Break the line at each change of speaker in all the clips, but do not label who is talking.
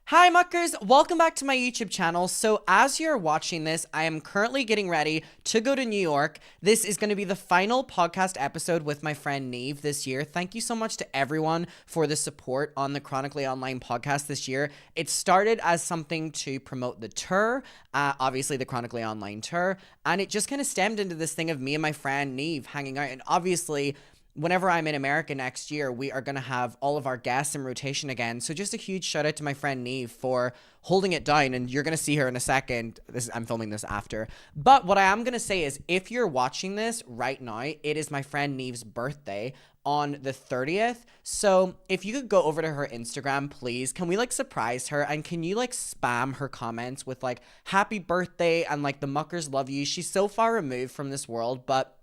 Hi muckers, welcome back to my YouTube channel. So as you're watching this, I am currently getting ready to go to New York. This is going to be the final podcast episode with my friend Neve this year. Thank you so much to everyone for the support on the Chronically Online podcast this year. It started as something to promote the tour, obviously the Chronically Online tour, and it just kind of stemmed into this thing of me and my friend Neve hanging out. And obviously, whenever I'm in America next year, we are going to have all of our guests in rotation again. So just a huge shout out to my friend Neve for holding it down. And you're going to see her in a second. I'm filming this after. But what I am going to say is if you're watching this right now, it is my friend Neve's birthday on the 30th. So if you could go over to her Instagram, please, can we surprise her? And can you spam her comments with happy birthday and the muckers love you. She's so far removed from this world, but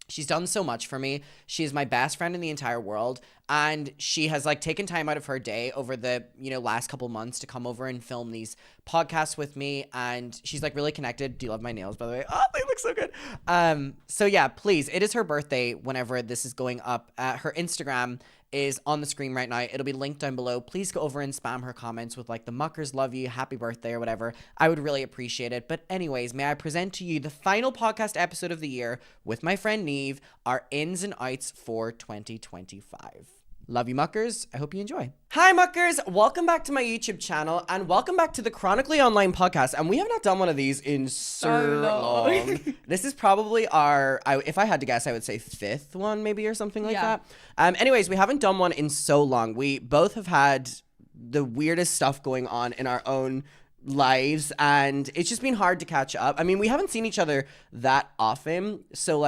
she's done so much for me. She is my best friend in the entire world. And she has taken time out of her day over the, last couple months to come over and film these podcasts with me. And she's really connected. Do you love my nails, by the way? Oh, they look so good. So yeah, please, it is her birthday whenever this is going up. Her Instagram is on the screen right now. It'll be linked down below. Please go over and spam her comments with the muckers love you, happy birthday or whatever. I would really appreciate it. But anyways, may I present to you the final podcast episode of the year with my friend Neve, our ins and outs for 2025. Love you muckers. I hope you enjoy. Hi muckers, welcome back to my YouTube channel and welcome back to the Chronically Online podcast. And we have not done one of these in so long. This is probably our, if I had to guess, I would say 5th one maybe or something like that. Anyways, we haven't done one in so long. We both have had the weirdest stuff going on in our own lives and it's just been hard to catch up. I mean, we haven't seen each other that often, so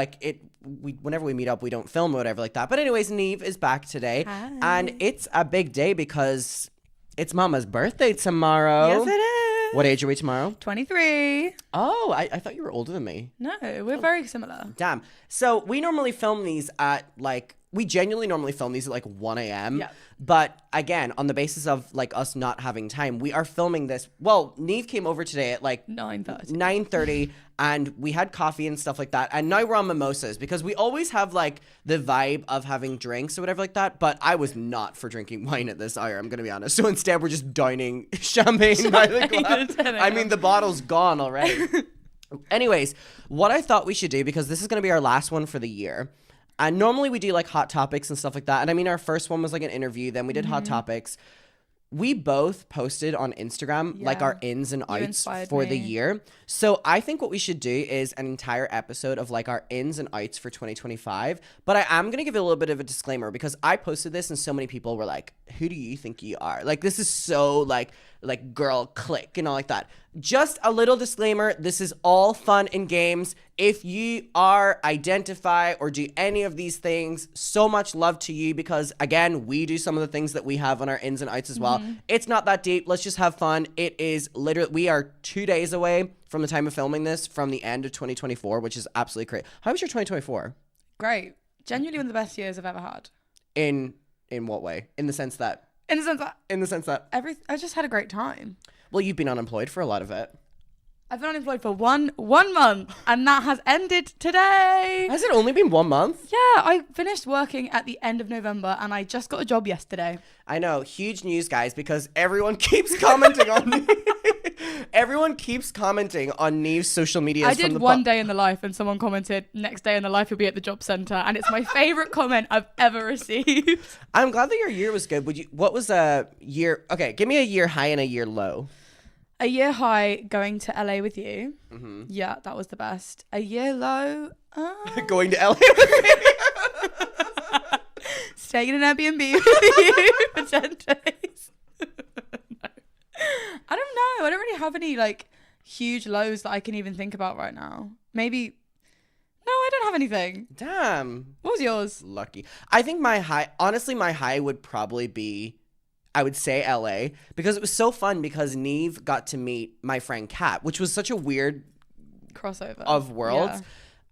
whenever we meet up we don't film or whatever like that. But anyways, Neve is back today. Hi. And it's a big day because it's Mama's birthday tomorrow.
Yes, it is.
What age are we tomorrow?
23.
Oh, I thought you were older than me.
No, we're very similar.
Damn. So we normally film these at we genuinely normally film these at 1 a.m.
Yeah.
But again, on the basis of us not having time, we are filming this. Well, Neve came over today at 9:30 and we had coffee and stuff like that. And now we're on mimosas because we always have the vibe of having drinks or whatever like that. But I was not for drinking wine at this hour, I'm going to be honest. So instead, we're just downing champagne by the glass. I mean, the bottle's gone already. Anyways, what I thought we should do, because this is going to be our last one for the year. And normally we do hot topics and stuff like that. And I mean, our first one was an interview. Then we did hot topics. We both posted on Instagram our ins and outs for the year. So I think what we should do is an entire episode of our ins and outs for 2025. But I am going to give it a little bit of a disclaimer because I posted this and so many people were like, who do you think you are? This is so girl click and all like that. Just a little disclaimer. This is all fun and games. If you identify or do any of these things, so much love to you because again, we do some of the things that we have on our ins and outs as well. It's not that deep. Let's just have fun. It is literally, we are 2 days away from the time of filming this from the end of 2024, which is absolutely great. How was your 2024?
Great. Genuinely one of the best years I've ever had.
In what way? In the sense that
I just had a great time.
Well, you've been unemployed for a lot of it.
I've been unemployed for one month and that has ended today.
Has it only been 1 month?
Yeah, I finished working at the end of November and I just got a job yesterday.
I know, huge news, guys, because everyone keeps commenting on everyone keeps commenting on Neve's social media.
I did one day in the life and someone commented, next day in the life you'll be at the job centre, and it's my favourite comment I've ever received.
I'm glad that your year was good. What was a year? Okay, give me a year high and a year low.
A year high, going to LA with you. Mm-hmm. Yeah, that was the best. A year low,
going to LA with me.
Staying in an Airbnb with you for 10 days. No. I don't know. I don't really have any huge lows that I can even think about right now. Maybe. No, I don't have anything.
Damn.
What was yours?
Lucky. I think my high would probably be, I would say LA, because it was so fun because Neve got to meet my friend Kat, which was such a weird
crossover
of worlds. Yeah.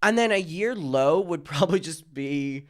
And then a year low would probably just be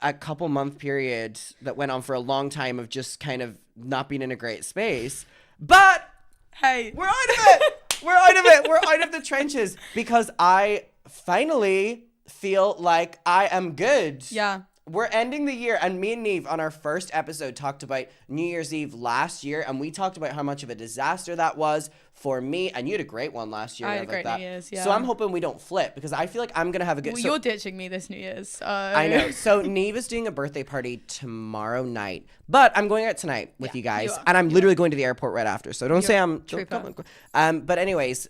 a couple month period that went on for a long time of just kind of not being in a great space. But
hey,
we're out of it. We're out of it. We're out of the trenches because I finally feel like I am good.
Yeah.
we're ending the year, and me and Neve on our first episode talked about New Year's Eve last year, and we talked about how much of a disaster that was for me, and you had a great one last year.
I had a
like
great
that.
New Year's, yeah.
So I'm hoping we don't flip, because I feel like I'm going to have a good...
Well,
so,
you're ditching me this New Year's, so...
I know. So Neve is doing a birthday party tomorrow night, but I'm going out tonight with you guys,
you are.
and I'm literally going to the airport right after, so don't say I'm...
trooper.
But anyways,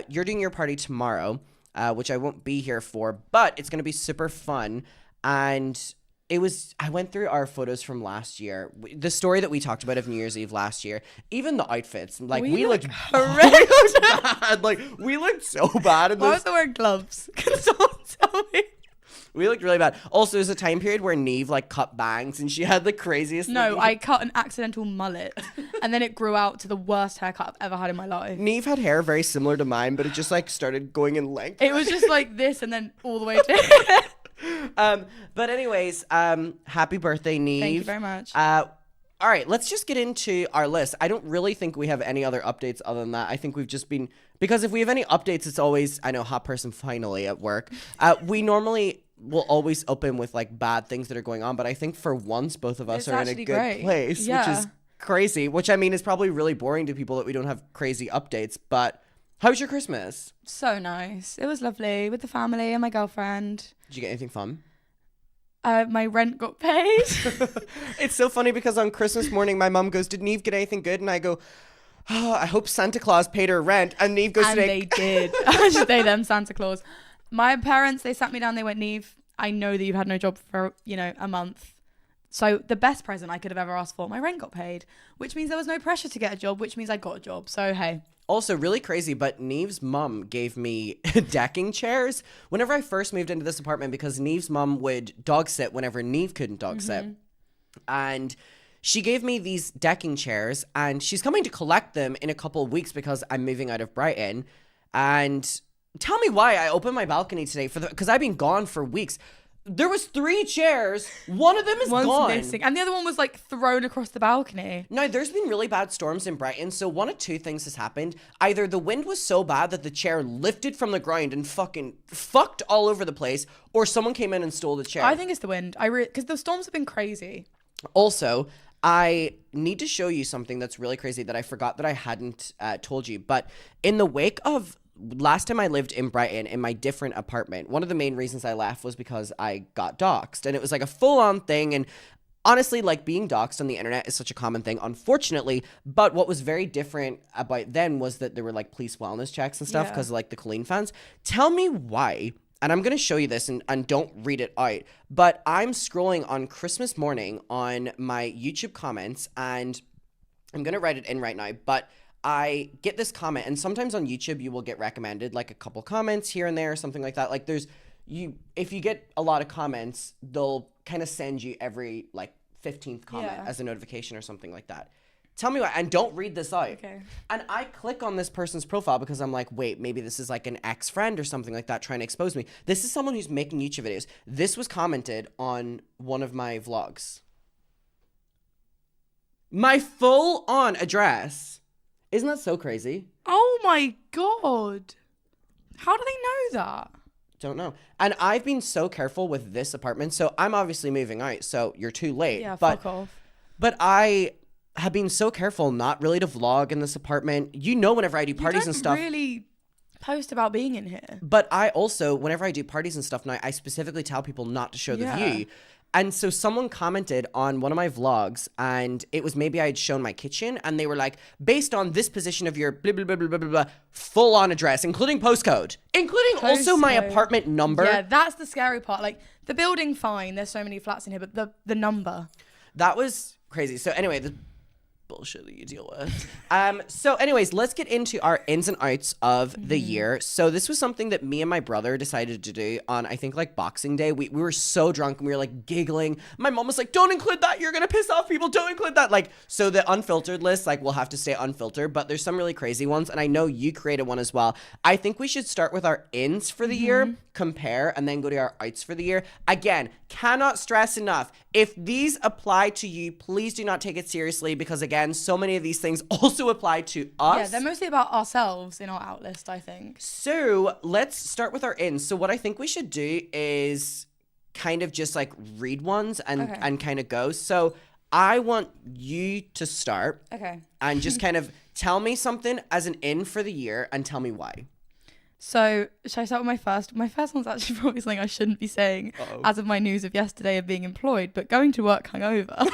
you're doing your party tomorrow, which I won't be here for, but it's going to be super fun. And I went through our photos from last year, the story that we talked about of New Year's Eve last year, even the outfits, like we looked horrendous. Bad. Like we looked so bad in
Why
this.
was I wearing gloves? Can someone tell me?
We looked really bad. Also, there's a time period where Neve like cut bangs and she had the craziest.
No, I cut an accidental mullet and then it grew out to the worst haircut I've ever had in my life.
Neve had hair very similar to mine, but it just like started going in length.
It was just like this and then all the way to
But anyways, happy birthday, Neve.
Thank you very much.
All right, let's just get into our list. I don't really think we have any other updates other than that. I think we've just been, because if we have any updates, it's always, I know, hot person finally at work. We normally will always open with like bad things that are going on, but I think for once, both of us
It's
are in a
actually
good
great.
place, which
Yeah.
is crazy, which I mean is probably really boring to people that we don't have crazy updates, but how was your Christmas?
So nice. It was lovely with the family and my girlfriend.
Did you get anything fun?
My rent got paid.
It's so funny because on Christmas morning, my mom goes, "Did Neve get anything good?" And I go, "Oh, I hope Santa Claus paid her rent." And Neve goes,
And
today,
they did. They, them, Santa Claus. My parents, they sat me down. They went, Neve, I know that you've had no job for, a month. So the best present I could have ever asked for, my rent got paid, which means there was no pressure to get a job, which means I got a job. So, hey.
Also, really crazy, but Neve's mom gave me decking chairs whenever I first moved into this apartment because Neve's mom would dog sit whenever Neve couldn't dog sit. And she gave me these decking chairs, and she's coming to collect them in a couple of weeks because I'm moving out of Brighton. And tell me why I opened my balcony today because I've been gone for weeks. There was 3 chairs. One of them is
One's
gone.
missing. And the other one was like thrown across the balcony.
Now, there's been really bad storms in Brighton, so one of 2 things has happened. Either the wind was so bad that the chair lifted from the ground and fucking fucked all over the place, or someone came in and stole the chair.
I think it's the wind. Because the storms have been crazy.
Also, I need to show you something that's really crazy that I forgot that I hadn't told you. But in the wake of last time I lived in Brighton in my different apartment, one of the main reasons I left was because I got doxxed, and it was like a full-on thing. And honestly, like being doxxed on the internet is such a common thing, unfortunately. But what was very different about then was that there were like police wellness checks and stuff because like the Colleen fans. Tell me why. And I'm going to show you this and don't read it out. But I'm scrolling on Christmas morning on my YouTube comments, and I'm going to write it in right now. But I get this comment, and sometimes on YouTube you will get recommended like a couple comments here and there or something like that. Like if you get a lot of comments, they'll kind of send you every like 15th comment as a notification or something like that. Tell me why, and don't read this out.
Okay.
And I click on this person's profile because I'm like, wait, maybe this is like an ex-friend or something like that trying to expose me. This is someone who's making YouTube videos. This was commented on one of my vlogs. My full-on address. Isn't that so crazy?
Oh my God. How do they know that?
Don't know. And I've been so careful with this apartment. So I'm obviously moving out, so you're too late.
Yeah,
but,
fuck off.
But I have been so careful not really to vlog in this apartment. You know, whenever I do parties and stuff.
You don't really post about being in here.
But I also, whenever I do parties and stuff now, I specifically tell people not to show the view. And so someone commented on one of my vlogs, and it was maybe I had shown my kitchen, and they were like, based on this position of your blah, blah, blah, blah, blah, blah, blah, full on address, including postcode, also my apartment number.
Yeah, that's the scary part. Like the building, fine. There's so many flats in here, but the number.
That was crazy. So anyway, the bullshit that you deal with. So anyways, let's get into our ins and outs of the year. So this was something that me and my brother decided to do on, I think, like Boxing Day. We were so drunk and we were like giggling. My mom was like, don't include that. You're going to piss off people. Don't include that. Like, so the unfiltered list, like, will have to stay unfiltered, but there's some really crazy ones. And I know you created one as well. I think we should start with our ins for the year, compare, and then go to our outs for the year. Again, cannot stress enough. If these apply to you, please do not take it seriously because, again, so many of these things also apply to us.
Yeah, they're mostly about ourselves in our out list, I think.
So let's start with our ins. So what I think we should do is kind of just like read ones and
Okay.
and kind of go. So I want you to start
Okay.
and just kind of tell me something as an in for the year and tell me why.
So should I start with my first? My first one's actually probably something I shouldn't be saying as of my news of yesterday of being employed, but going to work hungover.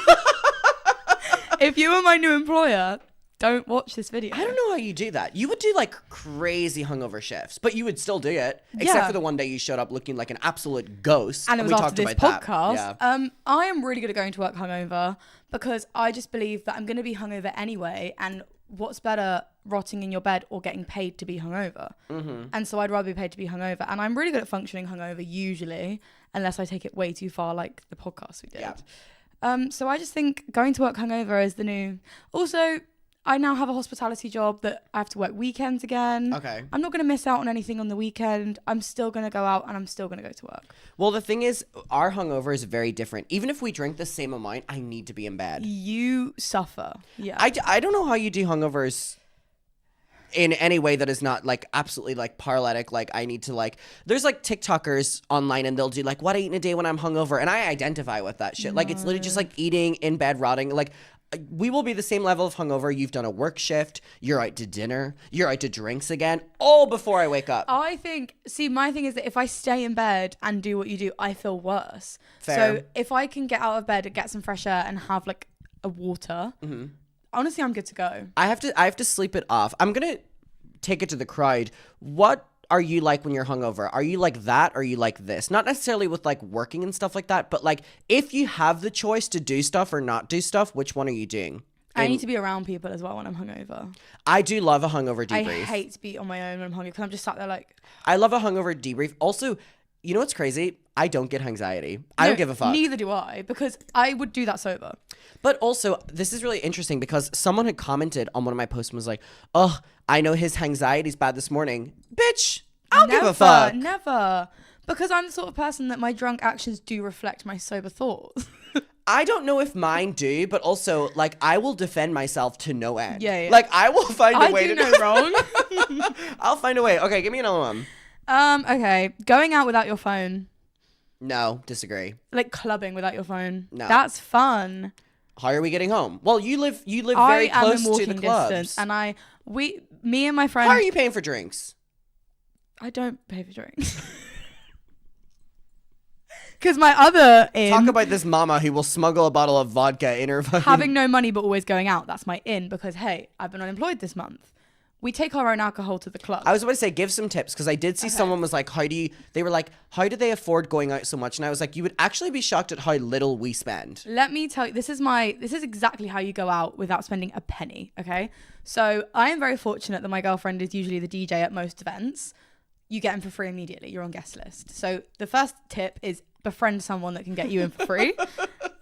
If you were my new employer, don't watch this video.
I don't know how you do that. You would do like crazy hungover shifts, but you would still do it. Except
Yeah.
for the one day you showed up looking like an absolute ghost.
And it was
we
after
talked
this
about that.
podcast.
Yeah.
I am really good at going to work hungover because I just believe that I'm going to be hungover anyway. And what's better, rotting in your bed or getting paid to be hungover?
Mm-hmm.
And so I'd rather be paid to be hungover. And I'm really good at functioning hungover usually, unless I take it way too far, like the podcast we did.
Yeah.
So I just think going to work hungover is the new. Also, I now have a hospitality job that I have to work weekends again.
Okay.
I'm not going to miss out on anything on the weekend. I'm still going to go out and I'm still going to go to work.
Well, the thing is, our hungover is very different. Even if we drink the same amount, I need to be in bed.
You suffer. Yeah.
I don't know how you do hungovers in any way that is not like absolutely like paralytic. Like I need to like, there's like TikTokers online and they'll do like what I eat in a day when I'm hungover. And I identify with that shit. Like it's literally just like eating in bed, rotting. Like we will be the same level of hungover. You've done a work shift. You're out to dinner. You're out to drinks again. All before I wake up.
I think, see, my thing is that if I stay in bed and do what you do, I feel worse.
Fair.
So if I can get out of bed and get some fresh air and have like a water, honestly, I'm good to go.
I have to sleep it off. I'm gonna take it to the crowd. What are you like when you're hungover? Are you like that or are you like this? Not necessarily with like working and stuff like that, but like if you have the choice to do stuff or not do stuff, which one are you doing?
I need to be around people as well when I'm hungover.
I do love a hungover
I
debrief.
hate to be on my own when I'm hungry because I'm just sat there like.
I love a hungover debrief. Also, you know what's crazy? I don't get anxiety. I don't give a fuck.
Neither do I, because I would do that sober.
But also, this is really interesting because someone had commented on one of my posts and was like, oh, I know his anxiety's bad this morning. Bitch, I'll give a fuck.
Never. Because I'm the sort of person that my drunk actions do reflect my sober thoughts.
I don't know if mine do, but also, like, I will defend myself to no end.
Yeah.
Like, I will find a way
I do
to
no wrong.
I'll find a way. Okay, give me another one.
Okay. Going out without your phone.
No, disagree.
Like clubbing without your phone.
No.
That's fun.
How are we getting home? Well, you live
I
very
am
close
in walking
to the clubs.
distance, and me and my friend.
How are you paying for drinks?
I don't pay for drinks. Because my other in
Talk about this mama who will smuggle a bottle of vodka in her fucking...
having no money but always going out. That's my in because hey, I've been unemployed this month. We take our own alcohol to the club.
I was about to say, give some tips, because I did see someone was like, how do they afford going out so much? And I was like, you would actually be shocked at how little we spend.
Let me tell you, this is exactly how you go out without spending a penny, okay? So I am very fortunate that my girlfriend is usually the DJ at most events. You get them for free immediately. You're on guest list. So the first tip is befriend someone that can get you in for free,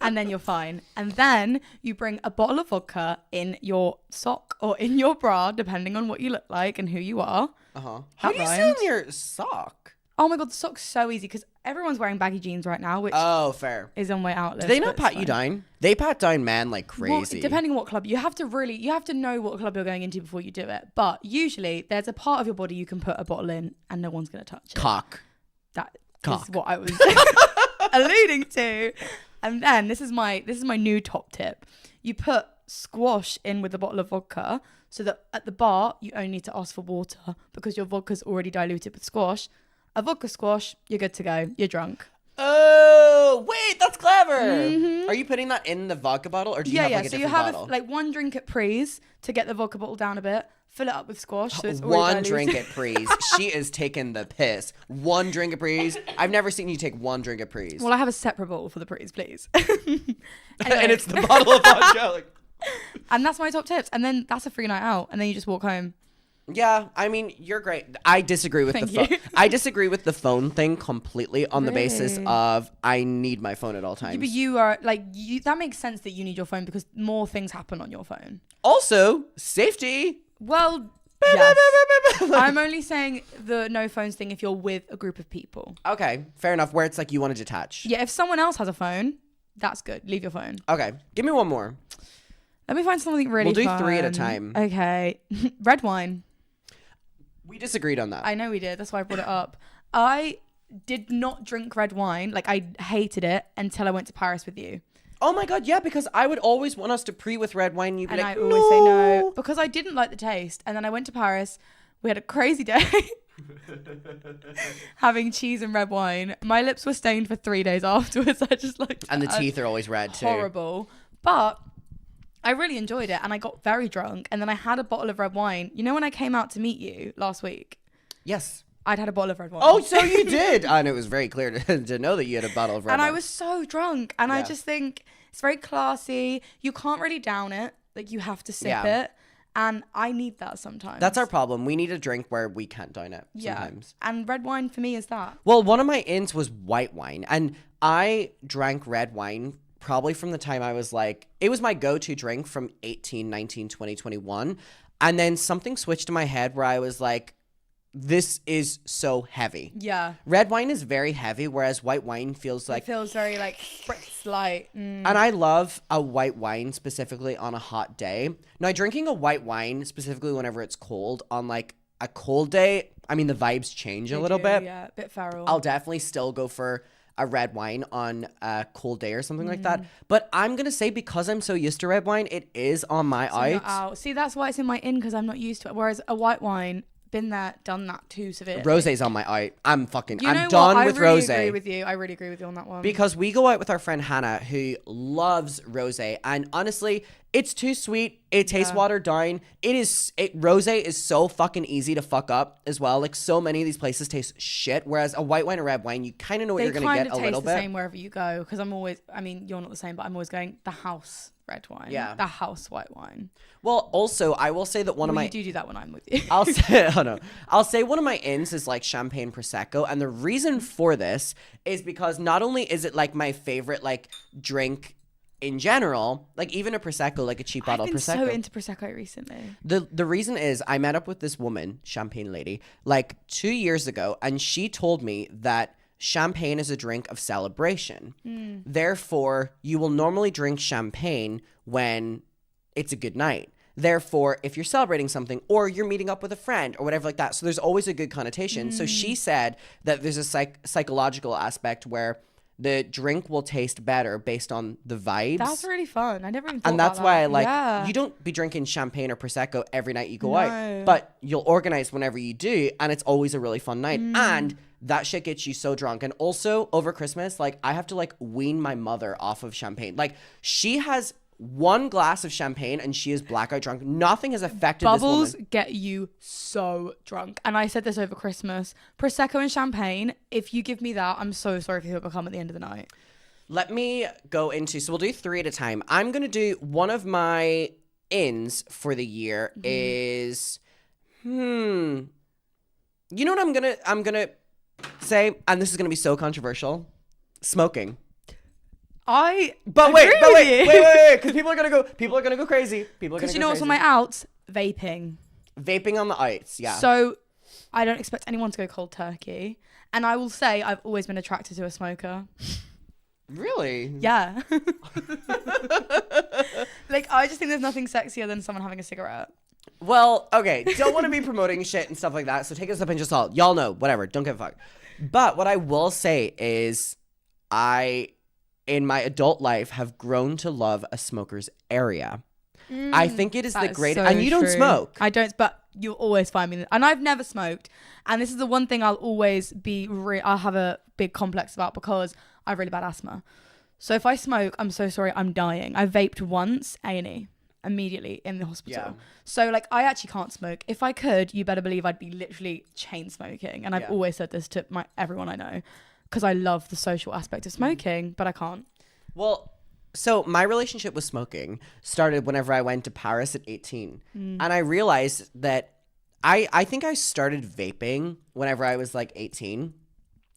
and then you're fine. And then you bring a bottle of vodka in your sock or in your bra, depending on what you look like and who you are.
How do you say in your sock?
Oh my God, the sock's so easy because everyone's wearing baggy jeans right now, which
Oh, fair.
is on my outlet.
Do they not pat you down? They pat down men like crazy.
Well, depending on what club, you have to know what club you're going into before you do it. But usually there's a part of your body you can put a bottle in and no one's going to touch it.
Cock.
That
Cock.
is what I was alluding to. And then this is my new top tip. You put squash in with a bottle of vodka so that at the bar you only need to ask for water because your vodka's already diluted with squash. A vodka squash, you're good to go. You're drunk.
Oh, wait, that's clever. Are you putting that in the vodka bottle or do you have like a
So
different
you have
bottle?
like one drink at Prees to get the vodka bottle down a bit. Fill it up with squash. So it's already
One
diluted.
drink at Prees. She is taking the piss. One drink at Prees. I've never seen you take one drink at Prees.
Well, I have a separate bottle for the Prees, please.
And it's the bottle of vodka. Like,
and that's my top tips. And then that's a free night out. And then you just walk home.
yeah, I mean, you're great. I disagree with
Thank
the phone.
you.
I disagree with the phone thing completely on the basis
Really?
of I need my phone at all times.
But you are like that makes sense that you need your phone because more things happen on your phone.
Also, safety.
Well, yes. I'm only saying the no phones thing if you're with a group of people.
Okay, fair enough. Where it's like you want to detach.
Yeah, if someone else has a phone, that's good. Leave your phone.
Okay, give me one more.
Let me find something really
We'll do
fun.
3 at a time.
Okay. Red wine.
We disagreed on that.
I know we did. That's why I brought it up. I did not drink red wine. Like, I hated it until I went to Paris with you.
Oh my God, yeah, because I would always want us to pre with red wine and you'd be
And
like,
I always say no. Because I didn't like the taste. And then I went to Paris. We had a crazy day. Having cheese and red wine. My lips were stained for 3 days afterwards. I just looked
And the teeth are always red too.
horrible. But I really enjoyed it and I got very drunk. And then I had a bottle of red wine. You know when I came out to meet you last week?
Yes.
I'd had a bottle of red wine.
Oh, so you did. And it was very clear to know that you had a bottle of red
And
wine.
I was so drunk. And I just think it's very classy. You can't really down it. Like, you have to sip it. And I need that sometimes.
That's our problem. We need a drink where we can't dine it sometimes.
Yeah. And red wine for me is that.
Well, one of my ins was white wine. And I drank red wine probably from the time I was like, it was my go-to drink from 18, 19, 20, 21. And then something switched in my head where I was like, this is so heavy.
Yeah.
Red wine is very heavy, whereas white wine feels like...
It feels very like spritz light.
And I love a white wine specifically on a hot day. Now, drinking a white wine specifically whenever it's cold on like a cold day, I mean, the vibes change a little bit.
Yeah, a bit feral.
I'll definitely still go for a red wine on a cold day or something like that. But I'm going to say because I'm so used to red wine, it is on my out.
See, that's why it's in my in because I'm not used to it. Whereas a white wine... been there, done that too severely.
Rosé's on my out. I'm done with
rosé.
rosé.
I really agree with you on that one.
Because we go out with our friend Hannah, who loves rosé, and honestly, it's too sweet. It tastes watered down. Rosé is so fucking easy to fuck up as well. Like, so many of these places taste shit, whereas a white wine or red wine, you kind of know what you're gonna get a little bit. They kind of taste
the same wherever you go. Because you're not the same, but I'm always going the house red wine.
Yeah.
The house white wine.
Well, also, I will say that
you do that when I'm with you.
I'll say one of my ins is like champagne prosecco, and the reason for this is because not only is it like my favorite like drink in general, like even a prosecco, like a cheap bottle of prosecco.
I've been so into prosecco recently.
The reason is I met up with this woman, champagne lady, like 2 years ago, and she told me that champagne is a drink of celebration. Therefore, you will normally drink champagne when it's a good night. Therefore, if you're celebrating something or you're meeting up with a friend or whatever like that, so there's always a good connotation. So she said that there's a psychological aspect where the drink will taste better based on the vibes.
That's really fun. I never even thought
And that's
about
why
that.
I like, you don't be drinking champagne or prosecco every night you go out, but you'll organize whenever you do, and it's always a really fun night. And that shit gets you so drunk. And also over Christmas, like I have to like wean my mother off of champagne. Like she has one glass of champagne and she is blackout drunk. Nothing has affected
Bubbles
this woman.
get you so drunk. And I said this over Christmas. Prosecco and champagne, if you give me that, I'm so sorry for who it will come at the end of the night.
Let me go into, so we'll do 3 at a time. I'm going to do one of my ins for the year is, you know what I'm going to say, and this is going to be so controversial, smoking. Wait, because people are gonna go crazy.
Because you know what's on my outs? Vaping
on the outs, yeah.
So I don't expect anyone to go cold turkey, and I will say I've always been attracted to a smoker.
Really?
Yeah. Like I just think there's nothing sexier than someone having a cigarette.
Well, okay, don't want to be promoting shit and stuff like that, so take us up and just all y'all know, whatever, don't give a fuck. But what I will say is in my adult life, have grown to love a smoker's area. I think it is the greatest. And you don't smoke.
I don't, but you'll always find me. And I've never smoked. And this is the one thing I'll always I'll have a big complex about because I have really bad asthma. So if I smoke, I'm so sorry, I'm dying. I vaped once, A&E, immediately in the hospital. Yeah. So like, I actually can't smoke. If I could, you better believe I'd be literally chain smoking. And I've always said this to everyone I know. Because I love the social aspect of smoking, but I can't.
Well, so my relationship with smoking started whenever I went to Paris at 18. And I realized that I think I started vaping whenever I was like 18.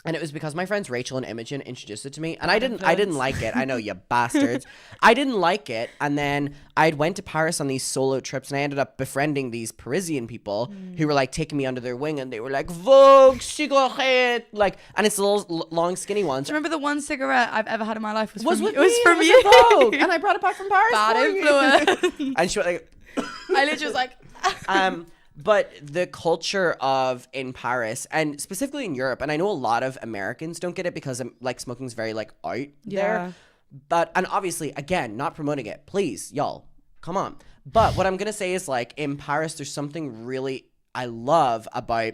And it was because my friends Rachel and Imogen introduced it to me. And I didn't like it. I know, you bastards. I didn't like it. And then I went to Paris on these solo trips and I ended up befriending these Parisian people who were like taking me under their wing and they were like, Vogue, cigarette. Like, and it's the little long skinny ones.
Do you remember the one cigarette I've ever had in my life was from
you?
It was from
you.
Vogue.
And I brought it back from Paris.
Bad influence.
And she was like,
I literally was like,
But the culture of in Paris and specifically in Europe, and I know a lot of Americans don't get it because like smoking's very like out there. But, and obviously, again, not promoting it. Please, y'all, come on. But what I'm going to say is like in Paris, there's something really I love about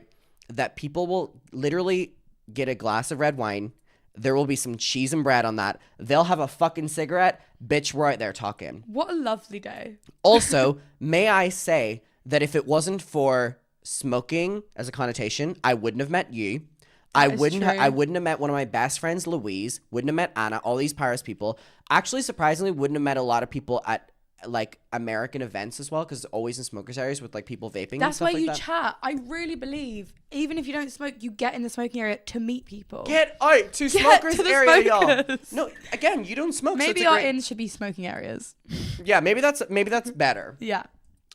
that people will literally get a glass of red wine. There will be some cheese and bread on that. They'll have a fucking cigarette. Bitch, we're out there talking.
What a lovely day.
Also, may I say that if it wasn't for smoking as a connotation, I wouldn't have met you. I wouldn't have met one of my best friends, Louise. Wouldn't have met Anna. All these Paris people. Actually, surprisingly, wouldn't have met a lot of people at like American events as well, because it's always in smokers areas with like people vaping.
That's
and stuff
why you
like that.
chat. I really believe even if you don't smoke, you get in the smoking area to meet people.
Get out to smokers
to the
area, y'all.
smokers.
No, again, you don't smoke.
Maybe
so
our inns should be smoking areas.
Yeah, maybe that's better.
Yeah.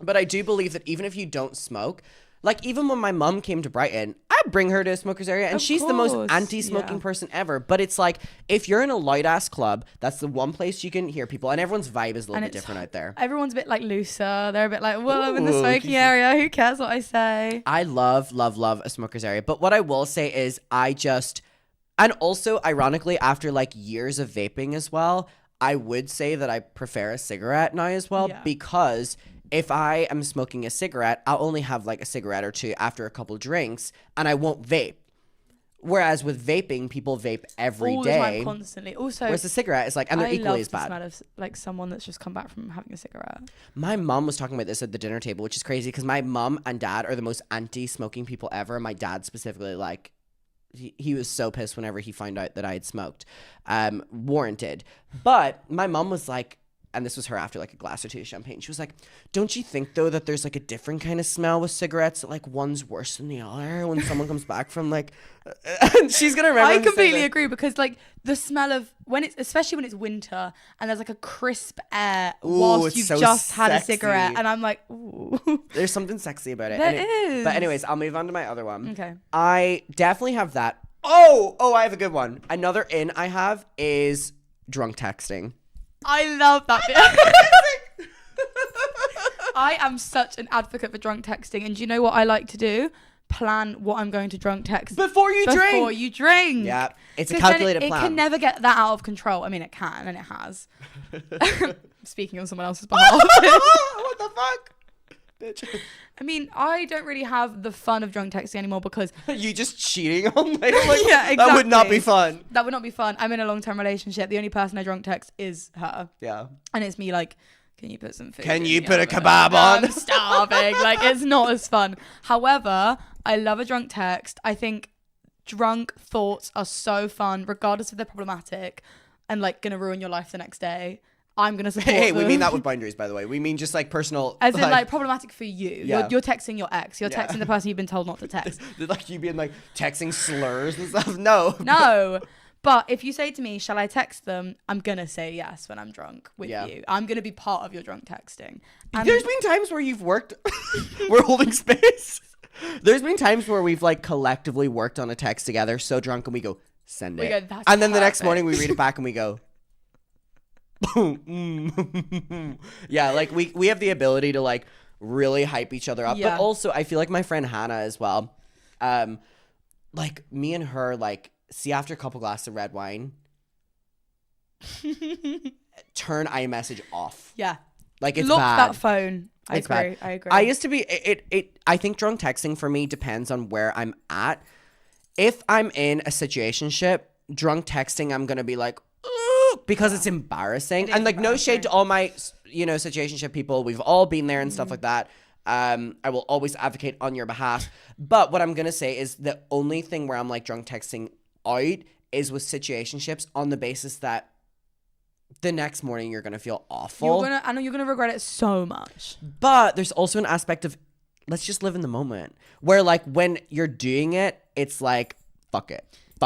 But I do believe that even if you don't smoke, like even when my mom came to Brighton, I'd bring her to a smokers area and she's the most anti-smoking person ever. But it's like, if you're in a light ass club, that's the one place you can hear people, and everyone's vibe is a little bit different out there.
Everyone's a bit like looser. They're a bit like, well, I'm in the smoking area. Who cares what I say?
I love a smokers area. But what I will say is and also ironically, after like years of vaping as well, I would say that I prefer a cigarette now as well, because if I am smoking a cigarette, I'll only have like a cigarette or two after a couple drinks, and I won't vape. Whereas with vaping, people vape every day.
All the time, constantly. Also,
whereas the cigarette is like, and they're equally as bad.
I love the smell of like someone that's just come back from having a cigarette.
My mom was talking about this at the dinner table, which is crazy because my mom and dad are the most anti-smoking people ever. My dad specifically, like, he was so pissed whenever he found out that I had smoked. Warranted. But my mom was like, and this was her after like a glass or two of champagne, she was like, don't you think though that there's like a different kind of smell with cigarettes, that like one's worse than the other when someone comes back from like and she's gonna remember.
I completely agree, because like the smell of especially when it's winter and there's like a crisp air whilst you've just had a cigarette, and I'm like, ooh.
There's something sexy about it.
There is.
But anyways, I'll move on to my other one.
Okay.
I definitely have that. I have a good one. Another in I have is drunk texting.
I love that bit. I am such an advocate for drunk texting, and do you know what I like to do? Plan what I'm going to drunk text
before you drink. Yeah, it's a calculated plan.
It can never get that out of control. I mean, it can, and it has. Speaking on someone else's behalf.
What the fuck? Bitch.
I mean, I don't really have the fun of drunk texting anymore because
you just cheating on me. Like,
yeah, exactly.
That would not be fun.
That would not be fun. I'm in a long-term relationship. The only person I drunk text is her.
Yeah.
And it's me like, can you put some food?
Can you put a kebab on?
I'm starving. Like, it's not as fun. However, I love a drunk text. I think drunk thoughts are so fun, regardless if they're problematic and like gonna ruin your life the next day. I'm going to support them.
We mean that with boundaries, by the way. We mean just like personal.
As in like problematic for you.
Yeah.
You're texting your ex. You're texting the person you've been told not to text.
Like you being like texting slurs and stuff. No.
No. But if you say to me, shall I text them? I'm going to say yes when I'm drunk with you. I'm going to be part of your drunk texting. And
there's been times where you've worked. We're holding space. There's been times where we've like collectively worked on a text together, so drunk, and we go, send it.
We go, that's
and then the next
perfect.
morning we read it back and we go, yeah, like we have the ability to like really hype each other up. But also I feel like my friend Hannah as well, like me and her, like, see, after a couple glasses of red wine, turn iMessage off.
Yeah,
like it's
lock
bad.
that phone. I agree. I
used to be I think drunk texting for me depends on where I'm at. If I'm in a situationship, drunk texting, I'm gonna be like, because it's embarrassing. And like, no shade to all my, situationship people. We've all been there and stuff like that. I will always advocate on your behalf. But what I'm going to say is the only thing where I'm like drunk texting out is with situationships, on the basis that the next morning you're going to feel awful.
I know you're going to regret it so much.
But there's also an aspect of, let's just live in the moment, where like when you're doing it, it's like, fuck it.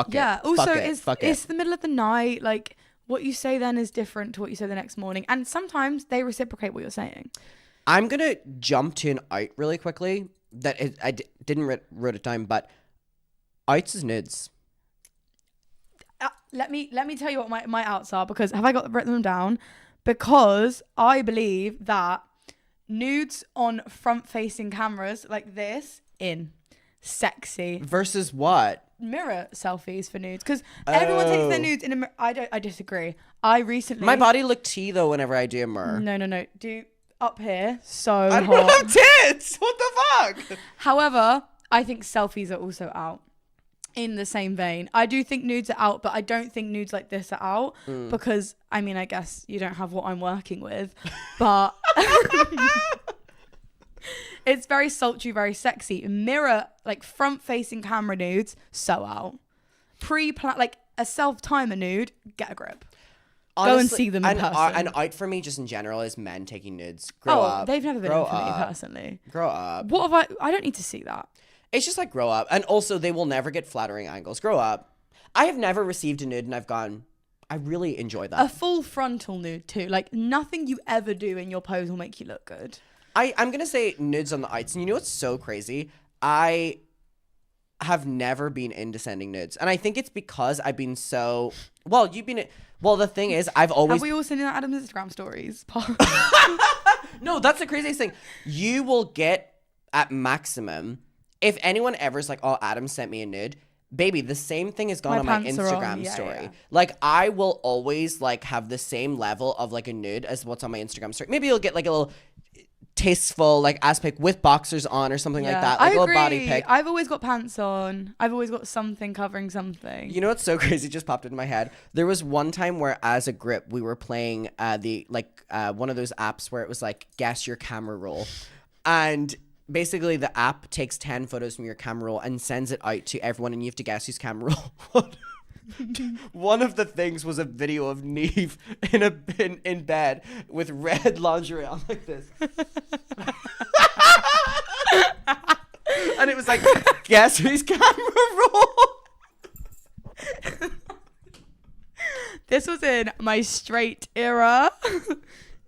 Yeah. Also, it's the middle of the night. Like, what you say then is different to what you say the next morning. And sometimes they reciprocate what you're saying.
I'm going to jump to an out really quickly. I didn't wrote it down, but outs is nudes.
Let me tell you what my outs are, because have I written them down? Because I believe that nudes on front-facing cameras like this, in. Sexy.
Versus what?
Mirror selfies for nudes. Because everyone takes their nudes in a mirror. I disagree. I recently...
My body look tea though whenever I do a mirror.
No. Do up here. So
I
hot.
don't have tits. What the fuck?
However, I think selfies are also out. In the same vein, I do think nudes are out, but I don't think nudes like this are out because, I mean, I guess you don't have what I'm working with, but it's very sultry, very sexy. Mirror, like front-facing camera nudes, so out. Pre-plan, like a self-timer nude, get a grip.
Honestly,
go and see them in person.
And out for me, just in general, is men taking nudes. Grow up.
They've never been
Grow
in for me
up.
personally.
Grow up.
What have I don't need to see that.
It's just like grow up. And also, they will never get flattering angles. Grow up. I have never received a nude and I've gone, I really enjoy that.
A full frontal nude too. Like nothing you ever do in your pose will make you look good.
I'm going to say nudes on the outs. And you know what's so crazy? I have never been into sending nudes. And I think it's because I've been so... Well, you've been... Well, the thing is, I've always...
Have we all seen Adam's Instagram stories?
No, that's the craziest thing. You will get at maximum... If anyone ever's like, oh, Adam sent me a nude, baby, the same thing has gone on my Instagram story. Yeah. Like, I will always like have the same level of like a nude as what's on my Instagram story. Maybe you'll get like a little tasteful like ass pic with boxers on or something like that. Like a little body pic.
I've always got pants on. I've always got something covering something.
You know what's so crazy? Just popped into my head. There was one time where as a grip, we were playing one of those apps where it was like, guess your camera roll. And basically, the app takes 10 photos from your camera roll and sends it out to everyone, and you have to guess whose camera roll. One of the things was a video of Neve in bed with red lingerie on like this. And it was like, guess whose camera roll?
This was in my straight era.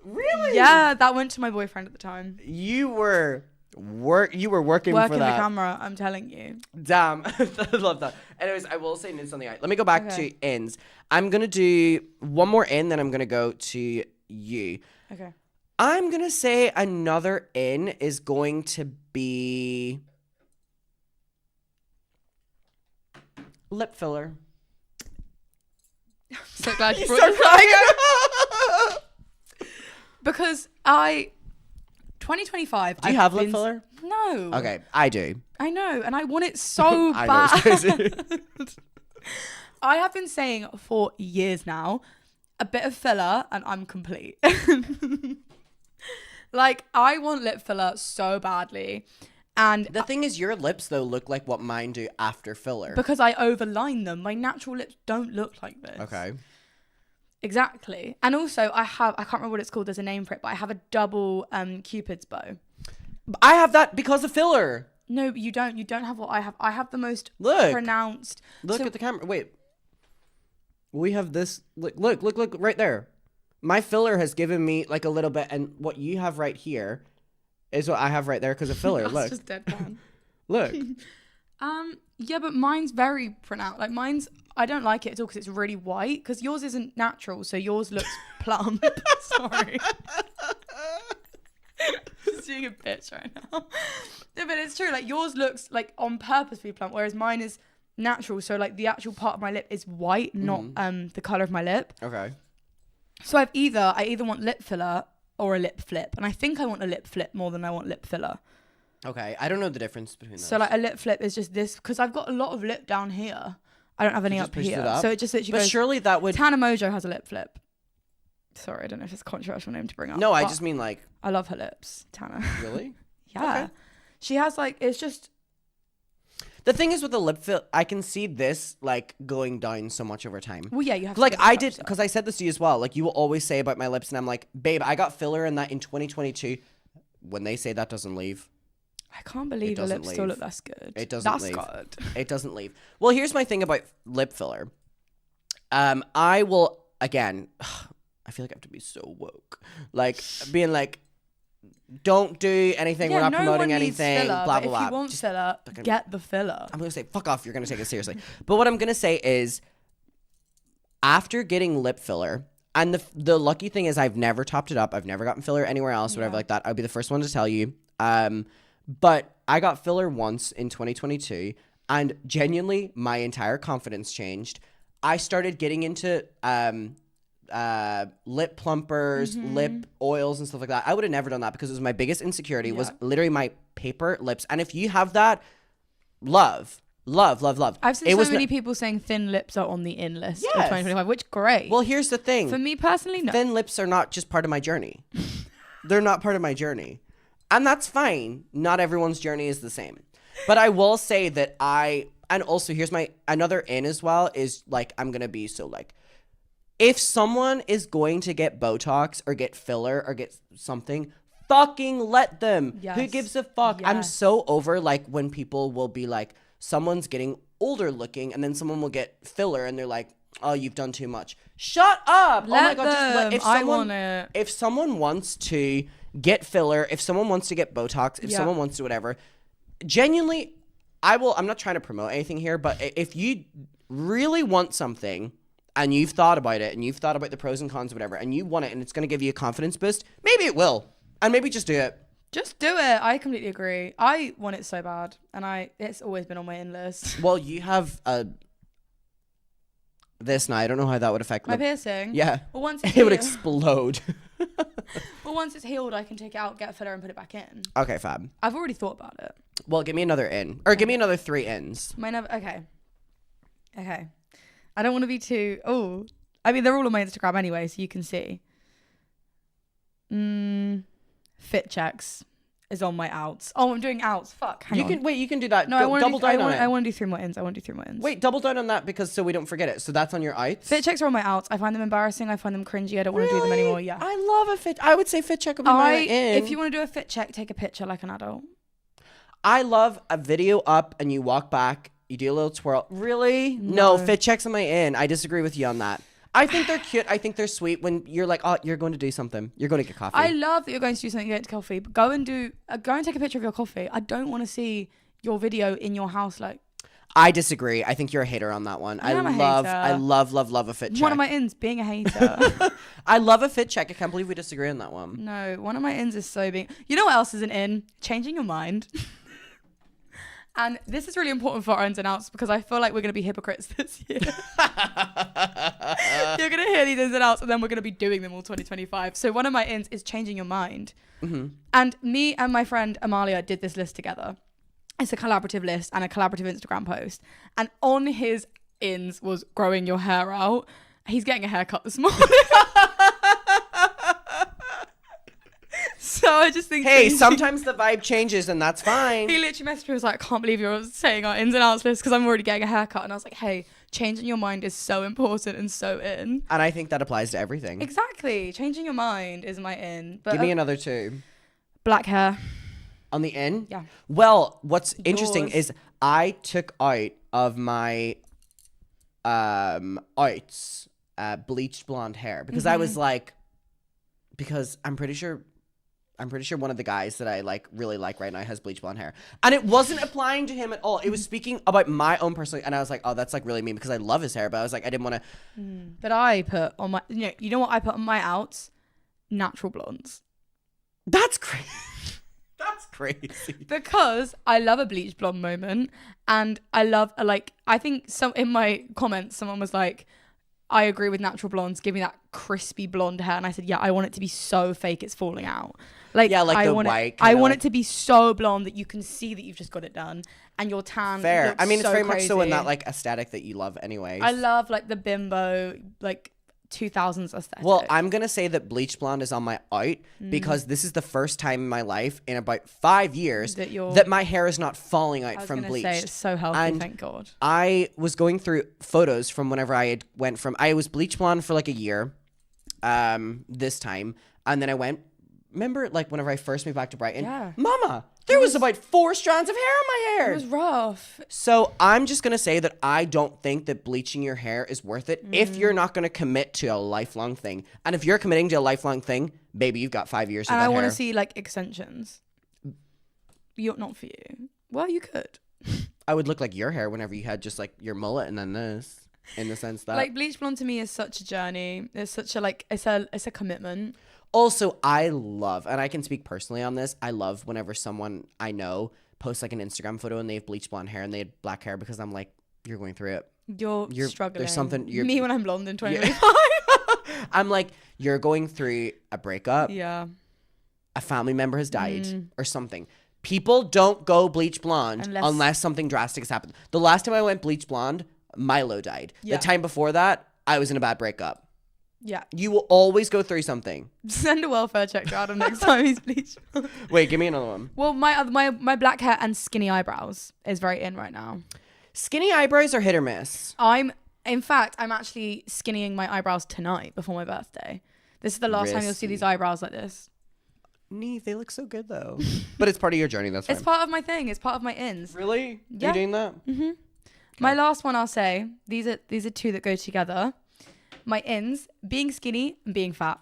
Really?
Yeah, that went to my boyfriend at the time.
You were working for that.
The camera, I'm telling you.
Damn. I love that. Anyways, I will say nudes on the eye. Let me go back to ins. I'm going to do one more in, then I'm going to go to you.
Okay.
I'm going to say another in is going to be lip filler.
I'm so glad you
You
brought
start
this
crying.
Because 2025.
Do you have lip filler?
No.
Okay, I do.
I know, and I want it so
I
bad.
know, it's crazy.
I have been saying for years now, a bit of filler and I'm complete. Like, I want lip filler so badly. And
the thing is, your lips, though, look like what mine do after filler.
Because I overline them. My natural lips don't look like this.
Okay.
Exactly. And also, I can't remember what it's called. There's a name for it, but I have a double Cupid's bow.
I have that because of filler.
No, you don't. You don't have what I have. I have the most
Look.
pronounced.
Look at the camera. Wait. We have this. Look right there. My filler has given me like a little bit, and what you have right here is what I have right there because of filler. Look.
Just deadpan.
Look.
Yeah, but mine's very pronounced. Like mine's, I don't like it at all because it's really white. Because yours isn't natural, so yours looks plump. Sorry. Just being a bitch right now. No, but it's true. Like yours looks like on purpose to be plump, whereas mine is natural. So like the actual part of my lip is white, not the color of my lip.
Okay.
So I either want lip filler or a lip flip, and I think I want a lip flip more than I want lip filler.
Okay, I don't know the difference between those.
So like a lip flip is just this because I've got a lot of lip down here. I don't have any up here. So it just literally
But
goes.
surely that would.
Tana Mojo has a lip flip. Sorry, I don't know if it's a controversial name to bring up.
No, I just mean like.
I love her lips, Tana.
Really?
Yeah.
Okay.
She has like, it's just.
The thing is with the lip fill, I can see this like going down so much over time.
Well, yeah, you have to
Like
give it
I
touch
did,
up.
because I said this to you as well. Like you will always say about my lips, and I'm like, babe, I got filler in that in 2022. When they say that doesn't leave.
I can't believe the
doesn't
lips still
leave.
look that's good.
It doesn't
that's
leave.
good.
It doesn't leave. Well, here's my thing about lip filler. I will again. I feel like I have to be so woke, like being like, don't do anything. We're not promoting anything.
Filler,
blah
but
blah blah.
if you want filler, get the filler.
I'm gonna say fuck off. You're gonna take it seriously. But what I'm gonna say is, after getting lip filler, And the lucky thing is I've never topped it up. I've never gotten filler anywhere else, whatever like that. I'd be the first one to tell you. But I got filler once in 2022, and genuinely my entire confidence changed. I started getting into lip plumpers, lip oils and stuff like that. I would have never done that because it was my biggest insecurity was literally my paper lips. And if you have that, love.
I've seen so many people saying thin lips are on the in list of 2025, which great.
Well, here's the thing.
For me personally, no.
Thin lips are not just part of my journey. They're not part of my journey. And that's fine. Not everyone's journey is the same. But I will say that and also here's another in as well is like, I'm going to be so like, if someone is going to get Botox or get filler or get something, fucking let them.
Yes.
Who gives a fuck?
Yes.
I'm so over like when people will be like, someone's getting older looking and then someone will get filler and they're like, oh, you've done too much. Shut up.
Let
oh my God.
them. I want it.
If someone wants to get filler, if someone wants to get Botox, if someone wants to whatever, genuinely, I'm not trying to promote anything here, but if you really want something and you've thought about it and you've thought about the pros and cons, whatever, and you want it and it's going to give you a confidence boost, maybe it will. And maybe just do it.
Just do it. I completely agree. I want it so bad, and it's always been on my in list.
Well, you have this now. I don't know how that would affect
my piercing.
Yeah.
Well, once
it would explode.
Well, once it's healed, I can take it out, get a filler, and put it back in.
Okay, fab.
I've already thought about it.
Well, give me another in, or give me another 3 ins.
Okay. I don't want to be too. Oh, I mean, they're all on my Instagram anyway, so you can see. Fit checks is on my outs. Oh, I'm doing outs. Fuck. Hang on.
You can do that.
No,
double down on it.
I want to do 3 more ins.
Wait, double down on that because so we don't forget it. So that's on your outs.
Fit checks are on my outs. I find them embarrassing. I find them cringy. I don't want to do them anymore. Yeah.
I love a fit. I would say fit check would be my in.
If you want to do a fit check, take a picture like an adult.
I love a video up and you walk back, you do a little twirl. Really? No, fit checks on my in. I disagree with you on that. I think they're cute. I think they're sweet when you're like, oh, you're going to do something. You're going to get coffee.
I love that you're going to do something, you get to coffee, but go and take a picture of your coffee. I don't want to see your video in your house. Like,
I disagree. I think you're a hater on that one. I love a fit check.
One of my ins, being a hater.
I love a fit check. I can't believe we disagree on that one.
No, one of my ins is so being. You know what else is an in? Changing your mind. And this is really important for our ins and outs because I feel like we're going to be hypocrites this year. You're going to hear these ins and outs and then we're going to be doing them all 2025. So one of my ins is changing your mind. Mm-hmm. And me and my friend Amalia did this list together. It's a collaborative list and a collaborative Instagram post. And on his ins was growing your hair out. He's getting a haircut this morning. So I just think,
hey, sometimes the vibe changes and that's fine.
He literally messaged me, was like, I can't believe you're saying our ins and outs list because I'm already getting a haircut. And I was like, hey, changing your mind is so important and so in.
And I think that applies to everything.
Exactly. Changing your mind is my in. But
give me another 2.
Black hair.
On the in?
Yeah.
Well, what's interesting is I took out of my outs bleached blonde hair because I was like, because I'm pretty sure one of the guys that I really like right now has bleach blonde hair. And it wasn't applying to him at all. It was speaking about my own personal, and I was like, oh, that's really mean because I love his hair, but I was like, I didn't want to.
But I put on my, you know what I put on my outs? Natural blondes.
That's crazy. That's crazy.
Because I love a bleach blonde moment, and I love, I think in my comments, someone was like, I agree with natural blondes. Give me that crispy blonde hair. And I said, yeah, I want it to be so fake it's falling out. I want it to be so blonde that you can see that you've just got it done. And your tan.
Fair. I mean, it's very
crazy.
much so in that aesthetic that you love anyways.
I love the bimbo, 2000s aesthetic.
Well, I'm going to say that bleach blonde is on my out because this is the first time in my life in about 5 years that my hair is not falling out from bleach.
Say, it's so healthy, and thank God.
I was going through photos from whenever I was bleach blonde for a year this time. And then I went, remember whenever I first moved back to Brighton?
Yeah.
Mama, there was about 4 strands of hair in my hair.
It was rough.
So I'm just going to say that I don't think that bleaching your hair is worth it if you're not going to commit to a lifelong thing. And if you're committing to a lifelong thing, baby, you've got 5 years of that hair.
And I want to see extensions. Not for you. Well, you could.
I would look like your hair whenever you had just your mullet and then this. in the sense that
Like bleach blonde to me is such a journey. It's such a like it's a commitment.
also I love, and I can speak personally on this, I love whenever someone I know posts like an Instagram photo and they have bleached blonde hair and they had black hair, because I'm like, you're going through it.
You're struggling.
There's something
me when I'm blonde in 2025.
I'm like, you're going through a breakup.
Yeah.
A family member has died or something. People don't go bleach blonde unless something drastic has happened. The last time I went bleach blonde, Milo died.
Yeah.
The time before that, I was in a bad breakup.
Yeah.
You will always go through something.
Send a welfare check to Adam next time he's bleached.
Wait, give me another one.
Well, my black hair and skinny eyebrows is very in right now.
Skinny eyebrows are hit or miss.
In fact, I'm actually skinnying my eyebrows tonight before my birthday. This is the last time you'll see these eyebrows like this.
Neve, they look so good though. But it's part of your journey, that's fine.
It's part of my thing. It's part of my ins.
Really?
Yeah.
Are you doing that?
Mm-hmm. Okay. My last one, I'll say, these are two that go together. My ins, being skinny and being fat.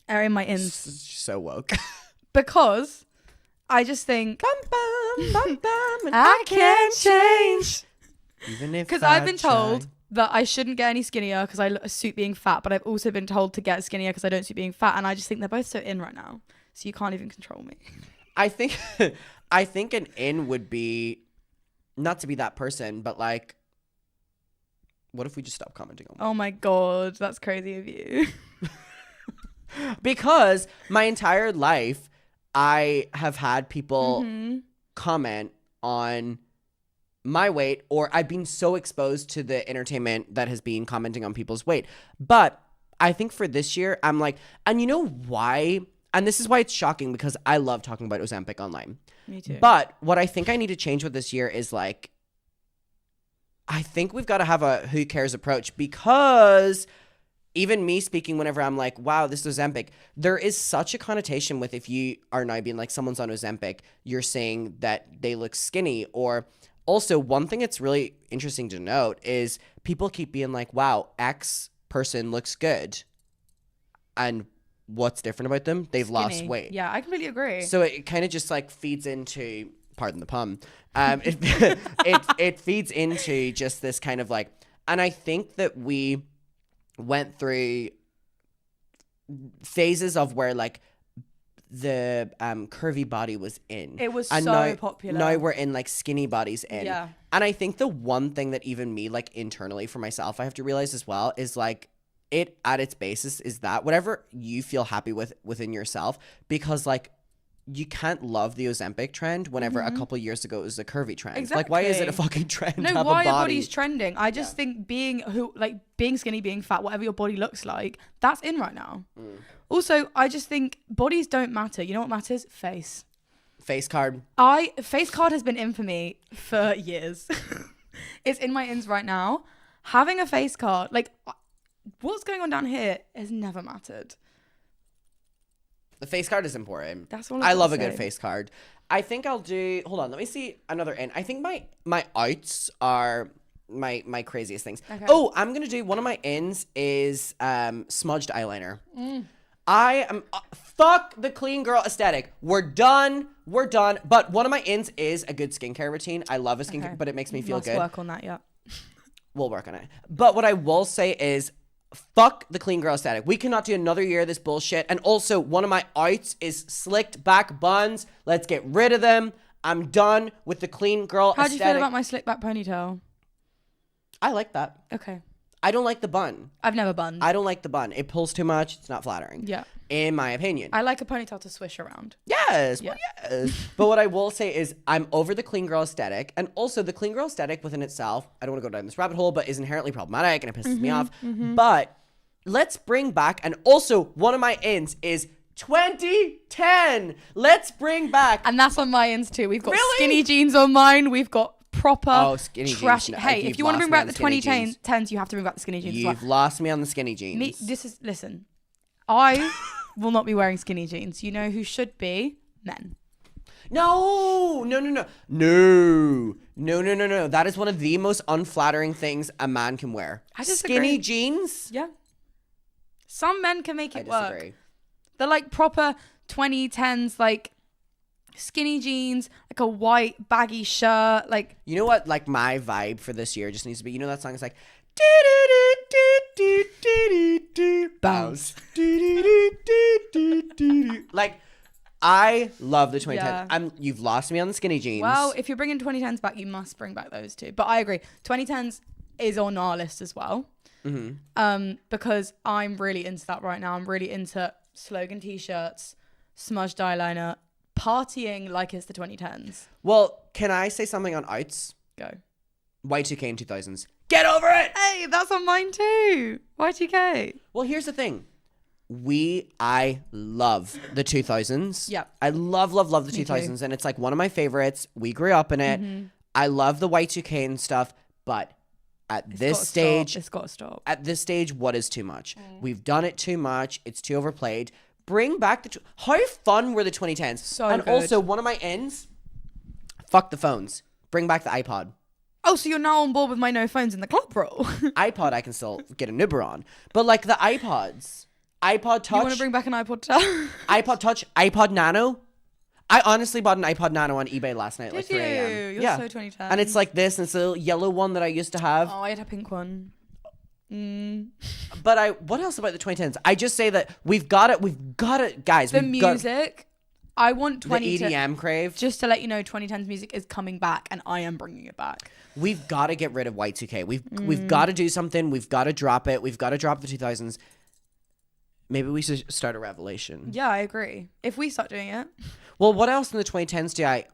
Are in my ins.
So woke.
Because I just think
and
I can't change.
Even if
Because I've been told that I shouldn't get any skinnier because I suit being fat, but I've also been told to get skinnier because I don't suit being fat, and I just think they're both so in right now, so you can't even control me.
I think an in would be, not to be that person, but like, what if we just stop commenting on
Oh my god, that's crazy of you.
Because my entire life I have had people comment on my weight, or I've been so exposed to the entertainment that has been commenting on people's weight. But I think for this year, I'm like, and you know why? And this is why it's shocking, because I love talking about Ozempic online.
Me too.
But what I think I need to change with this year is like, I think we've got to have a who cares approach, because even me speaking whenever I'm like, wow, this is Ozempic, there is such a connotation with, if you are now being like, someone's on Ozempic, you're saying that they look skinny. Or also, one thing that's really interesting to note is people keep being like, wow, X person looks good. And what's different about them? They've lost weight.
Yeah, I completely agree.
So it kind of just like feeds into, pardon the pun, it feeds into just this kind of like, and I think that we went through phases of where like the curvy body was in.
It was
and
so popular.
Now we're in like skinny bodies in.
Yeah.
And I think the one thing that even me, like internally for myself, I have to realize as well is like, it at its basis is that whatever you feel happy with within yourself, because like you can't love the Ozempic trend whenever a couple of years ago it was a curvy trend.
Exactly.
Like, why is it a fucking trend?
No,
to have
why
a body?
are bodies trending? I just think being skinny, being fat, whatever your body looks like, that's in right now. Also, I just think bodies don't matter. You know what matters? Face.
Face card.
Face card has been in for me for years. It's in my ins right now. Having a face card, like what's going on down here has never mattered.
The face card is important.
That's all
I love a good face card. I think I'll do, hold on, let me see another in. I think my outs are my craziest things. Okay. Oh, I'm going to do, one of my ins is smudged eyeliner. I am, fuck the clean girl aesthetic. We're done. But one of my ins is a good skincare routine. I love a skincare, but it makes me feel good.
Work on that, yeah.
We'll work on it. But what I will say is, fuck the clean girl aesthetic. We cannot do another year of this bullshit. And also, one of my outs is slicked back buns. Let's get rid of them. I'm done with the clean girl aesthetic.
How do you feel about my slick back ponytail?
I like that.
Okay.
I don't like the bun.
I've never bunned.
I don't like the bun. It pulls too much. It's not flattering.
Yeah.
In my opinion.
I like a ponytail to swish around.
Yes.
Yeah.
Well, yes. But what I will say is I'm over the clean girl aesthetic. And also the clean girl aesthetic within itself, I don't want to go down this rabbit hole, but is inherently problematic and it pisses me off. But let's bring back, and also one of my ins is 2010. Let's bring back.
And that's on my ins too. We've got skinny jeans on mine. We've got proper
skinny
trash.
jeans. No,
hey, if you want to bring back the 2010s, you have to bring back the skinny jeans.
You've lost me on the skinny jeans.
Listen, I will not be wearing skinny jeans. You know who should be? Men.
No. That is one of the most unflattering things a man can wear.
I disagree.
Skinny jeans?
Yeah. Some men can make it
I disagree.
work. They're like proper 2010s, like skinny jeans, like a white baggy shirt, like
You know what? Like my vibe for this year just needs to be. You know that song is like. Bounce. Like I love the 2010s.
Yeah.
You've lost me on the skinny jeans.
well, if you're bringing 2010s back, you must bring back those two. But I agree, 2010s is on our list as well. Because I'm really into that right now. I'm really into slogan t-shirts, smudged eyeliner, partying like it's the 2010s.
Well, can I say something on outs?
Go.
Y2K in 2000s. Get over it!
Hey, that's on mine too. Y2K.
Well, here's the thing. I love the 2000s.
Yep.
I love the 2000s. And it's like one of my favorites. We grew up in it. I love the Y2K and stuff. But at this stage,
It's got to stop.
at this stage, what is too much? We've done it too much. It's too overplayed. Bring back how fun were the 2010s?
So
and
good.
also, one of my ends, fuck the phones. Bring back the iPod.
Oh, so you're now on board with my no phones in the club rule?
iPod I can still get a nibber on. But like the iPods. iPod Touch.
You want to bring back an iPod Touch?
iPod Touch, iPod Nano. I honestly bought an iPod Nano on eBay last night at like 3 a.m.
You're so 2010.
And it's like this, and it's a yellow one that I used to have.
Oh, I had a pink one.
But what else about the 2010s? I just say that we've got it, guys.
The
we've got
music, I want
the
20
EDM crave.
Just to let you know, 2010s music is coming back, and I am bringing it back.
We've got to get rid of Y2K. We've got to do something. We've got to drop it. We've got to drop the 2000s. Maybe we should start a revelation.
Yeah, I agree. If we start doing it.
Well, what else in the 2010s do I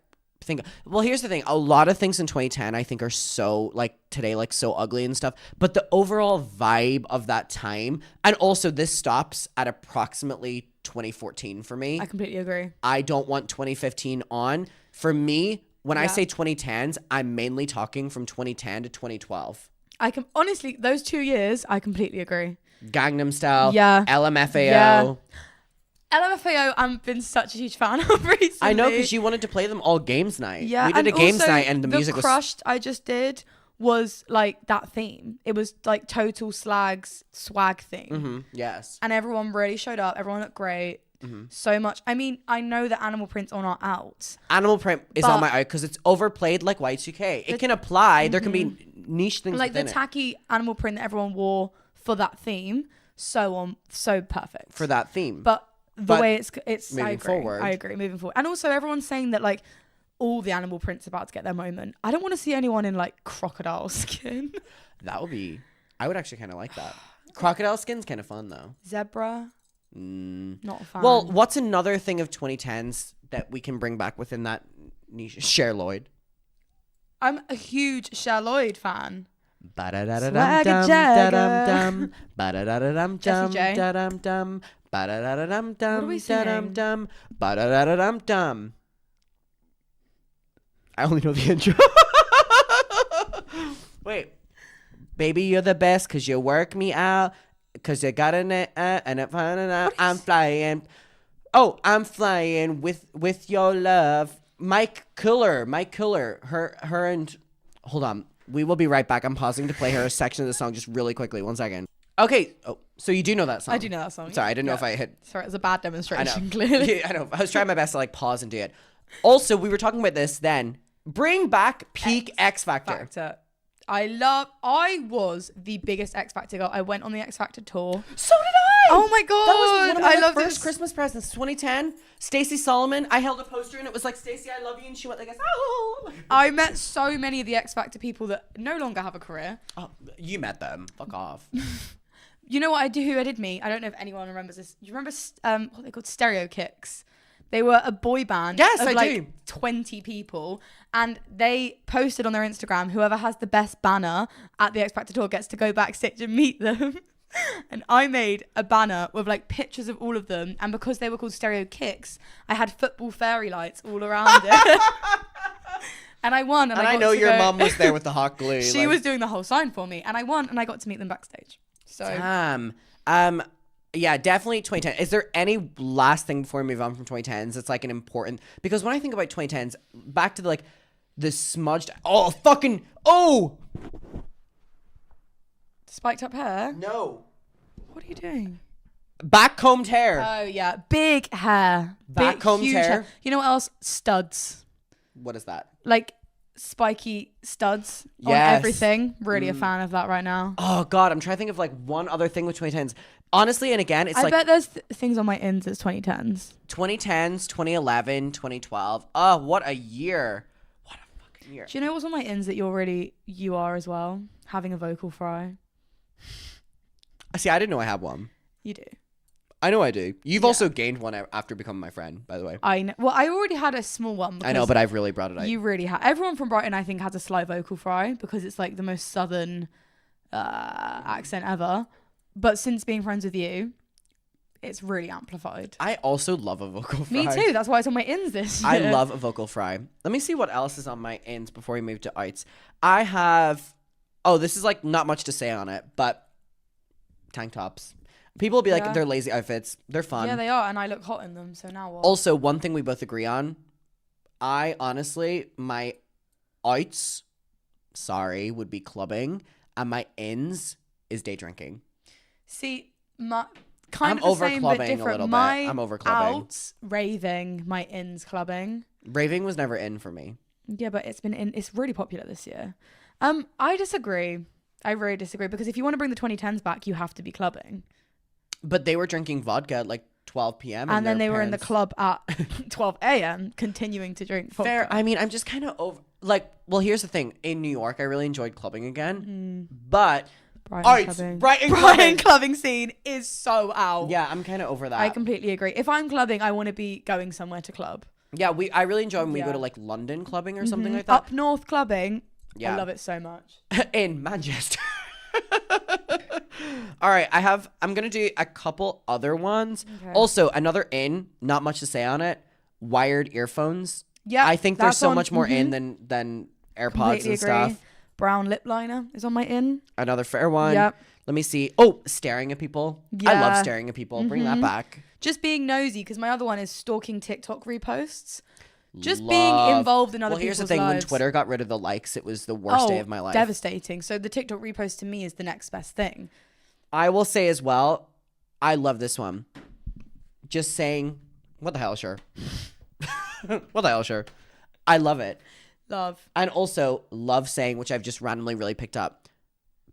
think? Well, here's the thing. A lot of things in 2010 I think are so, like, today, like, so ugly and stuff. But the overall vibe of that time, and also this stops at approximately 2014 for me.
I completely agree.
I don't want 2015 on. For me, when I say 2010s, I'm mainly talking from 2010 to 2012.
Honestly, those 2 years, I completely agree.
Gangnam Style,
Yeah.
LMFAO.
Yeah. LMFAO, I've been such a huge fan of recently.
I know, because you wanted to play them all games night.
Yeah,
we did
and
a games
also
night and the music was...
Crushed I just did was like that theme. It was like total slag's swag theme.
Yes.
And everyone really showed up. Everyone looked great. So much. I mean, I know that Animal Print's on our out.
Animal Print is on my out because it's overplayed like Y2K. It can apply. There can be niche things
Like the
within it.
tacky Animal Print that everyone wore for that theme. So perfect.
For that theme.
But the way it's
moving
I agree.
forward.
I agree. Moving forward. And also everyone's saying that like all the Animal Prints about to get their moment. I don't want to see anyone in like crocodile skin.
That would be... I would actually kind of like that. Crocodile skin's kind of fun though.
Zebra. Not a fan.
Well, what's another thing of 2010s that we can bring back within that niche? Cher Lloyd.
I'm a huge Cher Lloyd fan.
Ba-da-da-da-dum-dum, da-dum-dum. Ba-da-da-da-dum-dum,
Jessie J.
da-dum-dum. Ba-da-da-da-dum-dum,
What are we singing?
da-dum-dum. Ba-da-da-da-dum-dum. I only know the intro. Wait. Baby, you're the best because you work me out. Because you got an and it out. I'm flying. Oh, I'm flying with your love. Mike Killer. Her and... Hold on. We will be right back. I'm pausing to play her a section of the song just really quickly. 1 second. Okay. Oh, so you do know that song?
I do know that song.
Sorry, I didn't know if I hit...
Sorry, it was a bad
I know.
demonstration, clearly.
Yeah, I know. I was trying my best to like pause and do it. Also, we were talking about this then. Bring back peak X Factor.
I was the biggest X Factor girl. I went on the X Factor tour.
So did I.
Oh my god.
That was one of my
I love
first
this.
Christmas presents, 2010. Stacey Solomon. I held a poster and it was like, Stacey, I love you. And she went like, oh.
I met so many of the X Factor people that no longer have a career.
Oh, you met them. Fuck off.
You know what I do? Who I did meet? I don't know if anyone remembers this. You remember what they called Stereo Kicks? They were a boy band.
Yes,
of
I
like
do.
20 people, and they posted on their Instagram, whoever has the best banner at the X Factor tour gets to go backstage and meet them. And I made a banner with like pictures of all of them, and because they were called Stereo Kicks, I had football fairy lights all around it. And I won. And
I know your mum was there with the hot glue.
She was doing the whole sign for me, and I won, and I got to meet them backstage. So
yeah, definitely 2010. Is there any last thing before we move on from 2010s? It's like an important, because when I think about 2010s, back to the smudged,
spiked up hair.
no.
What are you doing?
Backcombed hair.
Oh yeah, big hair.
Backcombed
huge
hair.
You know what else? Studs.
What is that?
Like spiky studs on
Yes.
everything. Really a fan of that right now.
Oh God, I'm trying to think of like one other thing with 2010s. Honestly, and again, it's
I
like
bet there's things on my ins that's 2010s.
2010s, 2011, 2012. Oh, what a year. What a fucking year.
Do you know what's on my ins that you are as well? Having a vocal fry.
See, I didn't know I had one.
You do.
I know I do. You've
Yeah.
also gained one after becoming my friend, by the way.
I know. Well, I already had a small one.
I know, but I've really brought it out.
You really have. Everyone from Brighton, I think, has a slight vocal fry because it's like the most southern accent ever. But since being friends with you, it's really amplified.
I also love a vocal fry.
Me too. That's why it's on my ins this year.
I love a vocal fry. Let me see what else is on my ins before we move to outs. I have... Oh, this is like not much to say on it, but tank tops. People will be like,
Yeah.
they're lazy outfits. They're fun.
Yeah, they are, and I look hot in them. So now what?
Also, one thing we both agree on, I honestly, my outs, would be clubbing, and my ins is day drinking.
See, my kind
I'm
of the
over
same but
clubbing a
different.
little bit.
My
I'm over clubbing.
outs raving, my ins clubbing.
Raving was never in for me.
Yeah, but it's been in. It's really popular this year. I disagree. I really disagree because if you want to bring the 2010s back, you have to be clubbing.
But they were drinking vodka at like 12 p.m.
And then
their
they were in the
parents-
club at 12 a.m. continuing to drink vodka.
Fair. I mean, I'm just kind of over. Like, well, here's the thing. In New York, I really enjoyed clubbing again. But
Brighton
Brighton
clubbing. Clubbing scene is so out.
Yeah, I'm kind of over that.
I completely agree. If I'm clubbing, I want to be going somewhere to club.
Yeah, I really enjoy when we go
Yeah.
to like London clubbing or something like that.
Up north clubbing.
Yeah.
I love it so much.
In Manchester. All right, I'm going to do a couple other ones.
Okay.
Also, another in, not much to say on it, wired earphones.
Yeah.
I think there's
that's
so
on-
much more in
mhm.
than AirPods
Completely
and
agree.
stuff.
Brown lip liner is on my in.
Another fair one.
Yep.
Let me see. Oh, staring at people. I love
Yeah.
staring at people. Bring that back.
Just being nosy, because my other one is stalking TikTok reposts. Just
Love.
being involved in other
Well, here's
people's
the thing. When
lives.
Twitter got rid of the likes, it was the worst day of my life.
Devastating. So the TikTok repost to me is the next best thing.
I will say as well, I love this one. Just saying, what the hell, sure. What the hell, sure. I love it.
Love.
And also love saying, which I've just randomly really picked up,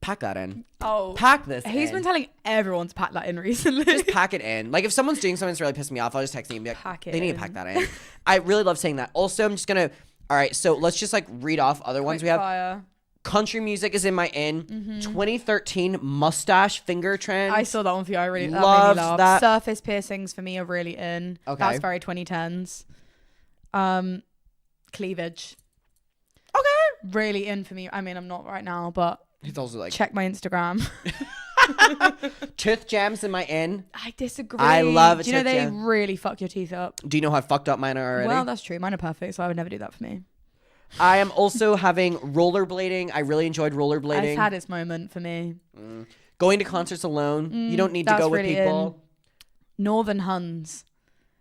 pack that in.
Oh.
Pack this
He's
in.
been telling everyone to pack that in recently.
Just pack it in. Like, if someone's doing something that's really pissing me off, I'll just text them and be like,
Pack it
they need to
in.
pack that in. I really love saying that. Also, I'm just going to, all right, so let's just like read off other ones we have.
Fire.
Country music is in my in. 2013 mustache finger trend.
I saw that one for you. I really
Loves
that. Made me laugh.
that.
Surface piercings for me are really in.
Okay.
That's very 2010s. Cleavage.
Okay.
Really in for me. I mean, I'm not right now, but
It's also like
check my Instagram.
tooth jams in my in.
I disagree.
I love a
Do you know
tooth
they
jam.
really fuck your teeth up?
Do you know how fucked up mine are already?
Well, that's true. Mine are perfect, so I would never do that for me.
I am also having rollerblading. I really enjoyed rollerblading.
It's had its moment for me.
Going to concerts alone. You don't need to
that's
go with
really
people.
Northern Huns.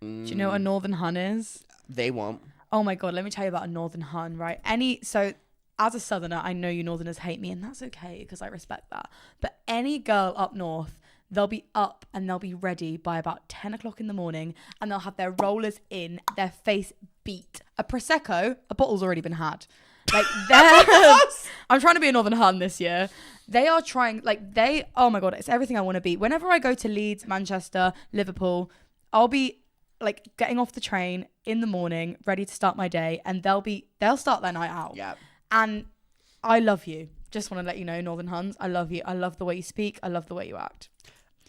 Do you know what a Northern Hun is?
They won't.
Oh my god, let me tell you about a Northern Hun, right? So as a Southerner, I know you Northerners hate me, and that's okay because I respect that. But any girl up north, they'll be up and they'll be ready by about 10 o'clock in the morning, and they'll have their rollers in, their face beat. A Prosecco, a bottle's already been had. Like, I'm trying to be a Northern Hun this year. They are trying, oh my god, it's everything I want to be. Whenever I go to Leeds, Manchester, Liverpool, I'll be like getting off the train in the morning, ready to start my day, and they'll start their night out.
Yeah.
And I love you. Just want to let you know, Northern Huns, I love you. I love the way you speak. I love the way you act.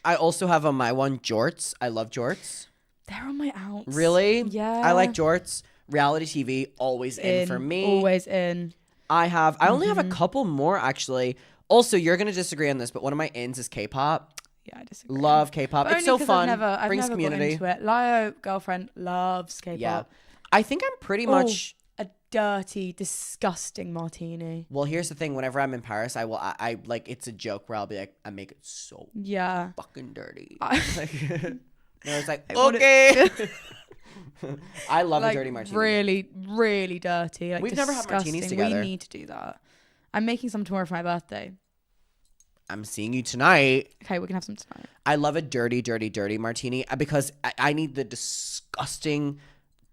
I also have on my one jorts. I love jorts.
They're on my outs.
Really?
Yeah.
I like jorts. Reality TV, always in for me.
Always in.
I only have a couple more actually. Also, you're going to disagree on this, but one of my ins is K-pop.
Yeah, I disagree.
Love K-pop.
But
It's
only
so
'cause
fun.
I've
Brings
never
community.
got into it. Lio, girlfriend, loves K-pop.
Yeah. I think I'm pretty much...
A dirty, disgusting martini.
Well, here's the thing. Whenever I'm in Paris, I like, it's a joke where I'll be like, I make it so
Yeah.
fucking dirty.
I-
No, it's like,
I want
okay. I love a
Like,
dirty martini.
really, really dirty. Like,
We've never had martinis
disgusting.
together.
We need to do that. I'm making some tomorrow for my birthday.
I'm seeing you tonight.
Okay, we can have some tonight.
I love a dirty, dirty, dirty martini because I need the disgusting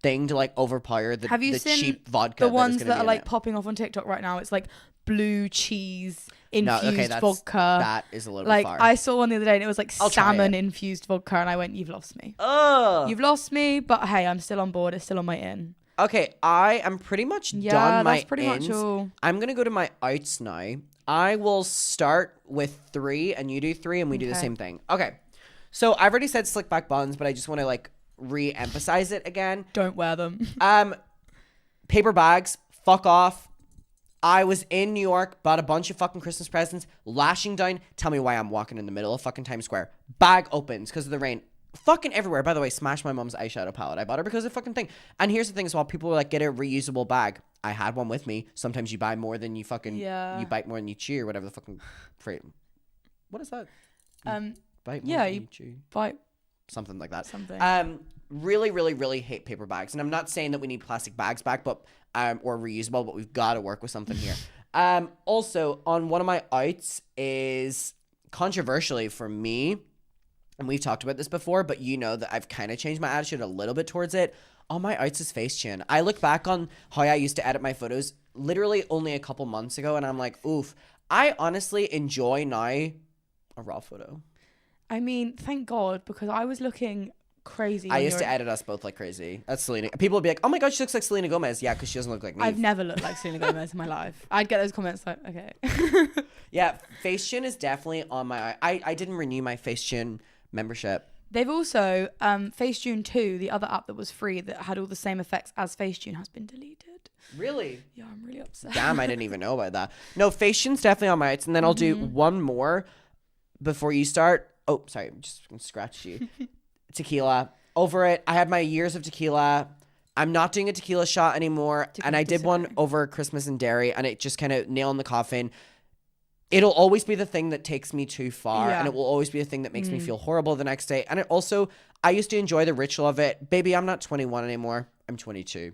thing to like overpower the,
Have you
the
seen
cheap vodka.
the ones
that, is
that
gonna
are
be in
like
it.
popping off on TikTok right now? It's like blue cheese
No,
infused
okay,
vodka.
that is a little
Like
bit far.
I saw one the other day and it was like
I'll try
salmon
it.
infused vodka, and I went, "You've lost me.
Ugh.
You've lost me." But hey, I'm still on board. It's still on my in.
Okay, I am pretty much
Yeah,
done my
that's pretty much
ins.
all.
I'm gonna go to my outs now. I will start with 3 and you do 3 and we do the
Okay.
same thing. Okay. So I've already said slick back buns, but I just want to like re-emphasize it again.
Don't wear them.
Paper bags, fuck off. I was in New York, bought a bunch of fucking Christmas presents, lashing down. Tell me why I'm walking in the middle of fucking Times Square. Bag opens because of the rain. Fucking everywhere. By the way, smashed my mom's eyeshadow palette. I bought her because of fucking thing. And here's the thing as well. People were like, get a reusable bag. I had one with me. Sometimes you buy more than you fucking,
Yeah.
you bite more than you chew or whatever the fucking, what is that? Bite more
yeah,
than
you
you chew.
Bite
Something like that.
something.
Really, really, really hate paper bags. And I'm not saying that we need plastic bags back, but or reusable, but we've got to work with something here. Also, on one of my outs is controversially for me, and we've talked about this before, but you know that I've kind of changed my attitude a little bit towards it. On my outs is Facetune. I look back on how I used to edit my photos literally only a couple months ago, and I'm like, oof. I honestly enjoy now a raw photo.
I mean, thank God, because I was looking crazy.
I
when
used
you
to
were-
edit us both like crazy. That's Selena. People would be like, oh my God, she looks like Selena Gomez. Yeah, because she doesn't look like me.
I've never looked like Selena Gomez in my life. I'd get those comments like, okay.
Yeah, Facetune is definitely on my... I didn't renew my Facetune membership.
They've also, Facetune 2, the other app that was free that had all the same effects as Facetune, has been deleted.
Really?
Yeah, I'm really upset.
Damn, I didn't even know about that. No, Facetune's definitely on my... And then I'll do one more before you start. Oh, sorry. I'm just going to scratch you. Tequila. Over it. I had my years of tequila. I'm not doing a tequila shot anymore. And I did one over Christmas in Derry, and it just kind of nailed in the coffin. It'll always be the thing that takes me too far,
Yeah.
and it will always be the thing that makes me feel horrible the next day. And it also, I used to enjoy the ritual of it. Baby, I'm not 21 anymore. I'm 22.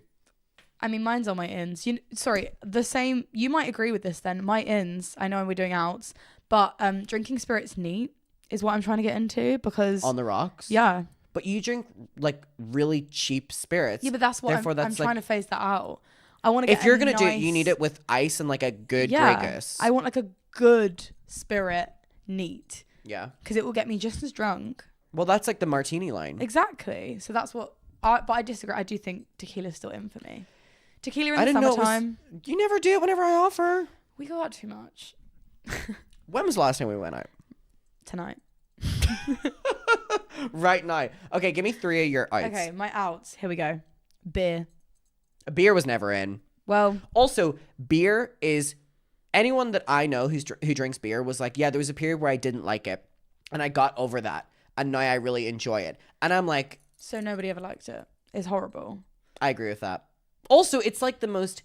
I mean, mine's on my ins. Sorry, the same. You might agree with this then. My ins, I know we're doing outs, but drinking spirits neat is what I'm trying to get into because...
On the rocks?
Yeah.
But you drink, like, really cheap spirits.
Yeah, but that's what I'm trying to phase that out. I want to get
If you're
a
going to do it, you
nice-
need it with ice and, like, a good Grey
Yeah.
Goose.
I want, like, a good spirit neat
Yeah.
because it will get me just as drunk.
Well, that's, like, the martini line.
Exactly. So that's what... But I disagree. I do think tequila's still in for me. Tequila in
I
the
didn't know it was...
summertime.
You never do it whenever I offer.
We go out too much.
When was the last time we went out?
Tonight.
Right now. Okay, give me 3 of your outs.
Okay, my outs. Here we go. Beer.
Beer was never in.
Well,
Also, beer is... Anyone that I know who drinks beer was like, yeah, there was a period where I didn't like it. And I got over that. And now I really enjoy it. And I'm like...
so nobody ever liked it. It's horrible.
I agree with that. Also, it's like the most,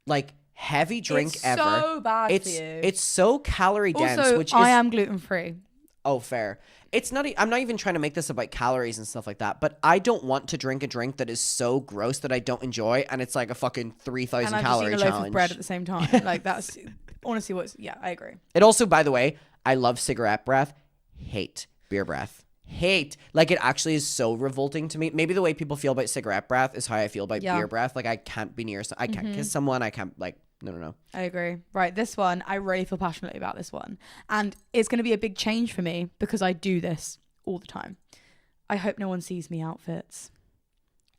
like, heavy drink
It's
ever.
so bad
it's,
for you.
It's so calorie dense,
Also,
which is...
I am gluten free.
Oh, fair. It's not... I'm not even trying to make this about calories and stuff like that, but I don't want to drink a drink that is so gross that I don't enjoy, and it's like a fucking 3,000
And I've just
calorie
eaten a loaf
challenge.
of bread at the same time. Like that's honestly what's. Yeah, I agree.
It also, by the way, I love cigarette breath. Hate beer breath. Hate. Like, it actually is so revolting to me. Maybe the way people feel about cigarette breath is how I feel about
Yeah.
beer breath. Like, I can't be near... I can't kiss someone. I can't, like... No.
I agree. Right, this one, I really feel passionately about this one. And it's going to be a big change for me because I do this all the time. I hope no one sees me outfits.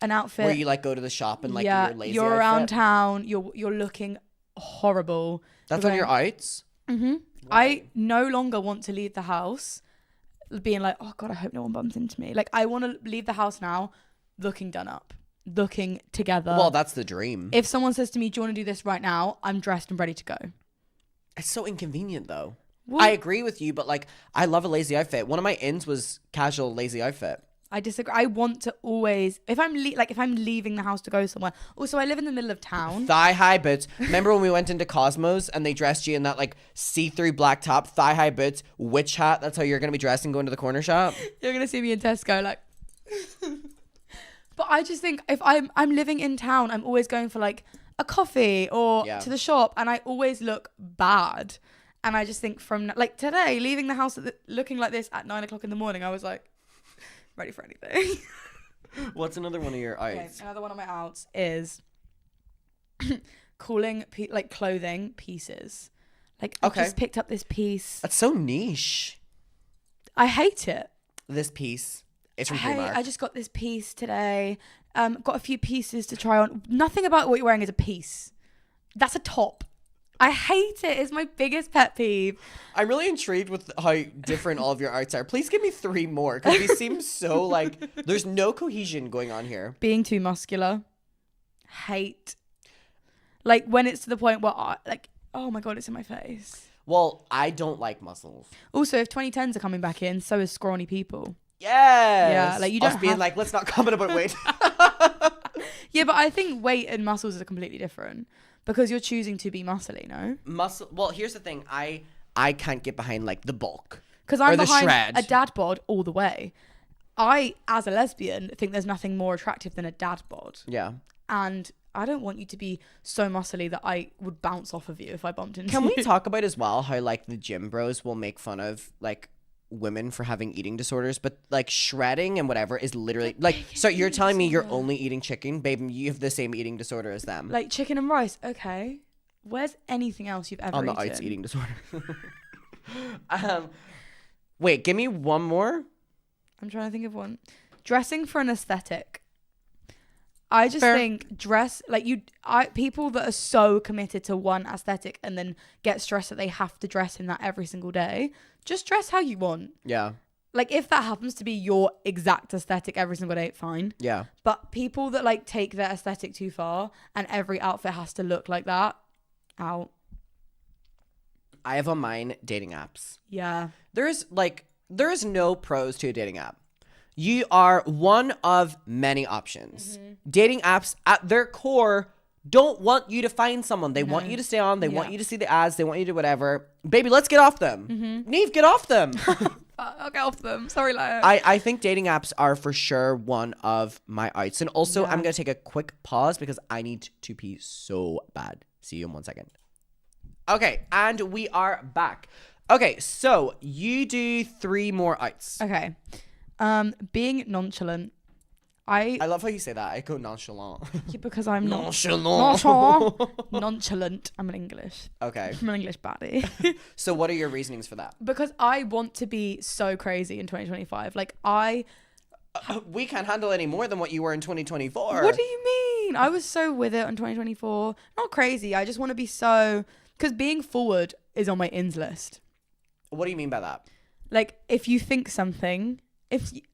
An outfit.
Where you, like, go to the shop and, like,
yeah,
your lazy
you're around
outfit.
town. You're looking horrible.
That's
You're
on your
going-
outs?
Mm-hmm. I no longer want to leave the house being like, oh God, I hope no one bumps into me. Like, I want to leave the house now looking done up, looking together.
Well, that's the dream.
If someone says to me, do you want to do this right now? I'm dressed and ready to go.
It's so inconvenient, though.
Well,
I agree with you, but, like, I love a lazy outfit. One of my ins was casual lazy outfit.
I disagree. I want to always, if I'm if I'm leaving the house to go somewhere. Also, I live in the middle of town.
Thigh-high boots. Remember when we went into Cosmos and they dressed you in that, like, see-through black top, thigh-high boots, witch hat? That's how you're going to be dressed and going to the corner shop?
You're gonna see me in Tesco, like. But I just think if I'm living in town, I'm always going for like a coffee or
Yeah.
to the shop, and I always look bad. And I just think from like today, leaving the house looking like this at 9 o'clock in the morning, I was like, ready for anything.
What's another one of your outs?
Okay, another one of my outs is calling like clothing pieces. Like, I just picked up this piece.
That's so niche.
I hate it.
This piece. It's from
Hey,
Primark.
I just got this piece today. Got a few pieces to try on. Nothing about what you're wearing is a piece. That's a top. I hate it. It's my biggest pet peeve.
I'm really intrigued with how different all of your arts are. Please give me 3 more, because these seem so like there's no cohesion going on here.
Being too muscular. Hate. Like when it's to the point where oh my God, it's in my face.
Well, I don't like muscles.
Also, if 2010s are coming back in, so is scrawny people.
Yes.
Yeah, like you don't
Us being like, let's not comment about weight.
Yeah, but I think weight and muscles are completely different because you're choosing to be muscly, no?
Muscle. Well, here's the thing. I can't get behind like the bulk.
Because I'm
or the
behind
shred.
a dad bod all the way. I, as a lesbian, think there's nothing more attractive than a dad bod.
Yeah.
And I don't want you to be so muscly that I would bounce off of you if I bumped into you.
Can we talk about as well how like the gym bros will make fun of like women for having eating disorders, but like shredding and whatever is literally like, so you're telling me you're only eating chicken? Babe, you have the same eating disorder as them.
Like chicken and rice, okay. Where's anything else you've ever
on the
eaten?
outs eating disorder. Wait, give me one more.
I'm trying to think of one. Dressing for an aesthetic. I just
Fair.
think people that are so committed to one aesthetic and then get stressed that they have to dress in that every single day, just dress how you want.
Yeah.
Like if that happens to be your exact aesthetic every single day, fine.
Yeah.
But people that like take their aesthetic too far and every outfit has to look like that, out.
I have on mine dating apps.
Yeah.
There is no pros to a dating app. You are one of many options.
Mm-hmm.
Dating apps at their core don't want you to find someone. They want you to stay on. They want you to see the ads. They want you to do whatever. Baby, let's get off them.
Mm-hmm.
Neve, get off them.
I'll get off them. Sorry, Lyle.
I think dating apps are for sure one of my outs. And also,
Yeah.
I'm going to take a quick pause because I need to pee so bad. See you in 1 second. Okay, and we are back. Okay, so you do 3 more outs.
Okay. Being nonchalant.
I love how you say that. I go nonchalant.
Yeah, because I'm not
Nonchalant.
nonchalant. I'm an English.
Okay.
I'm an English baddie.
So what are your reasonings for that?
Because I want to be so crazy in 2025. Like
We can't handle any more than what you were in 2024.
what do you mean? I was so with it in 2024. Not crazy. I just want to be so, because being forward is on my ins list.
What do you mean by that?
Like if you think something,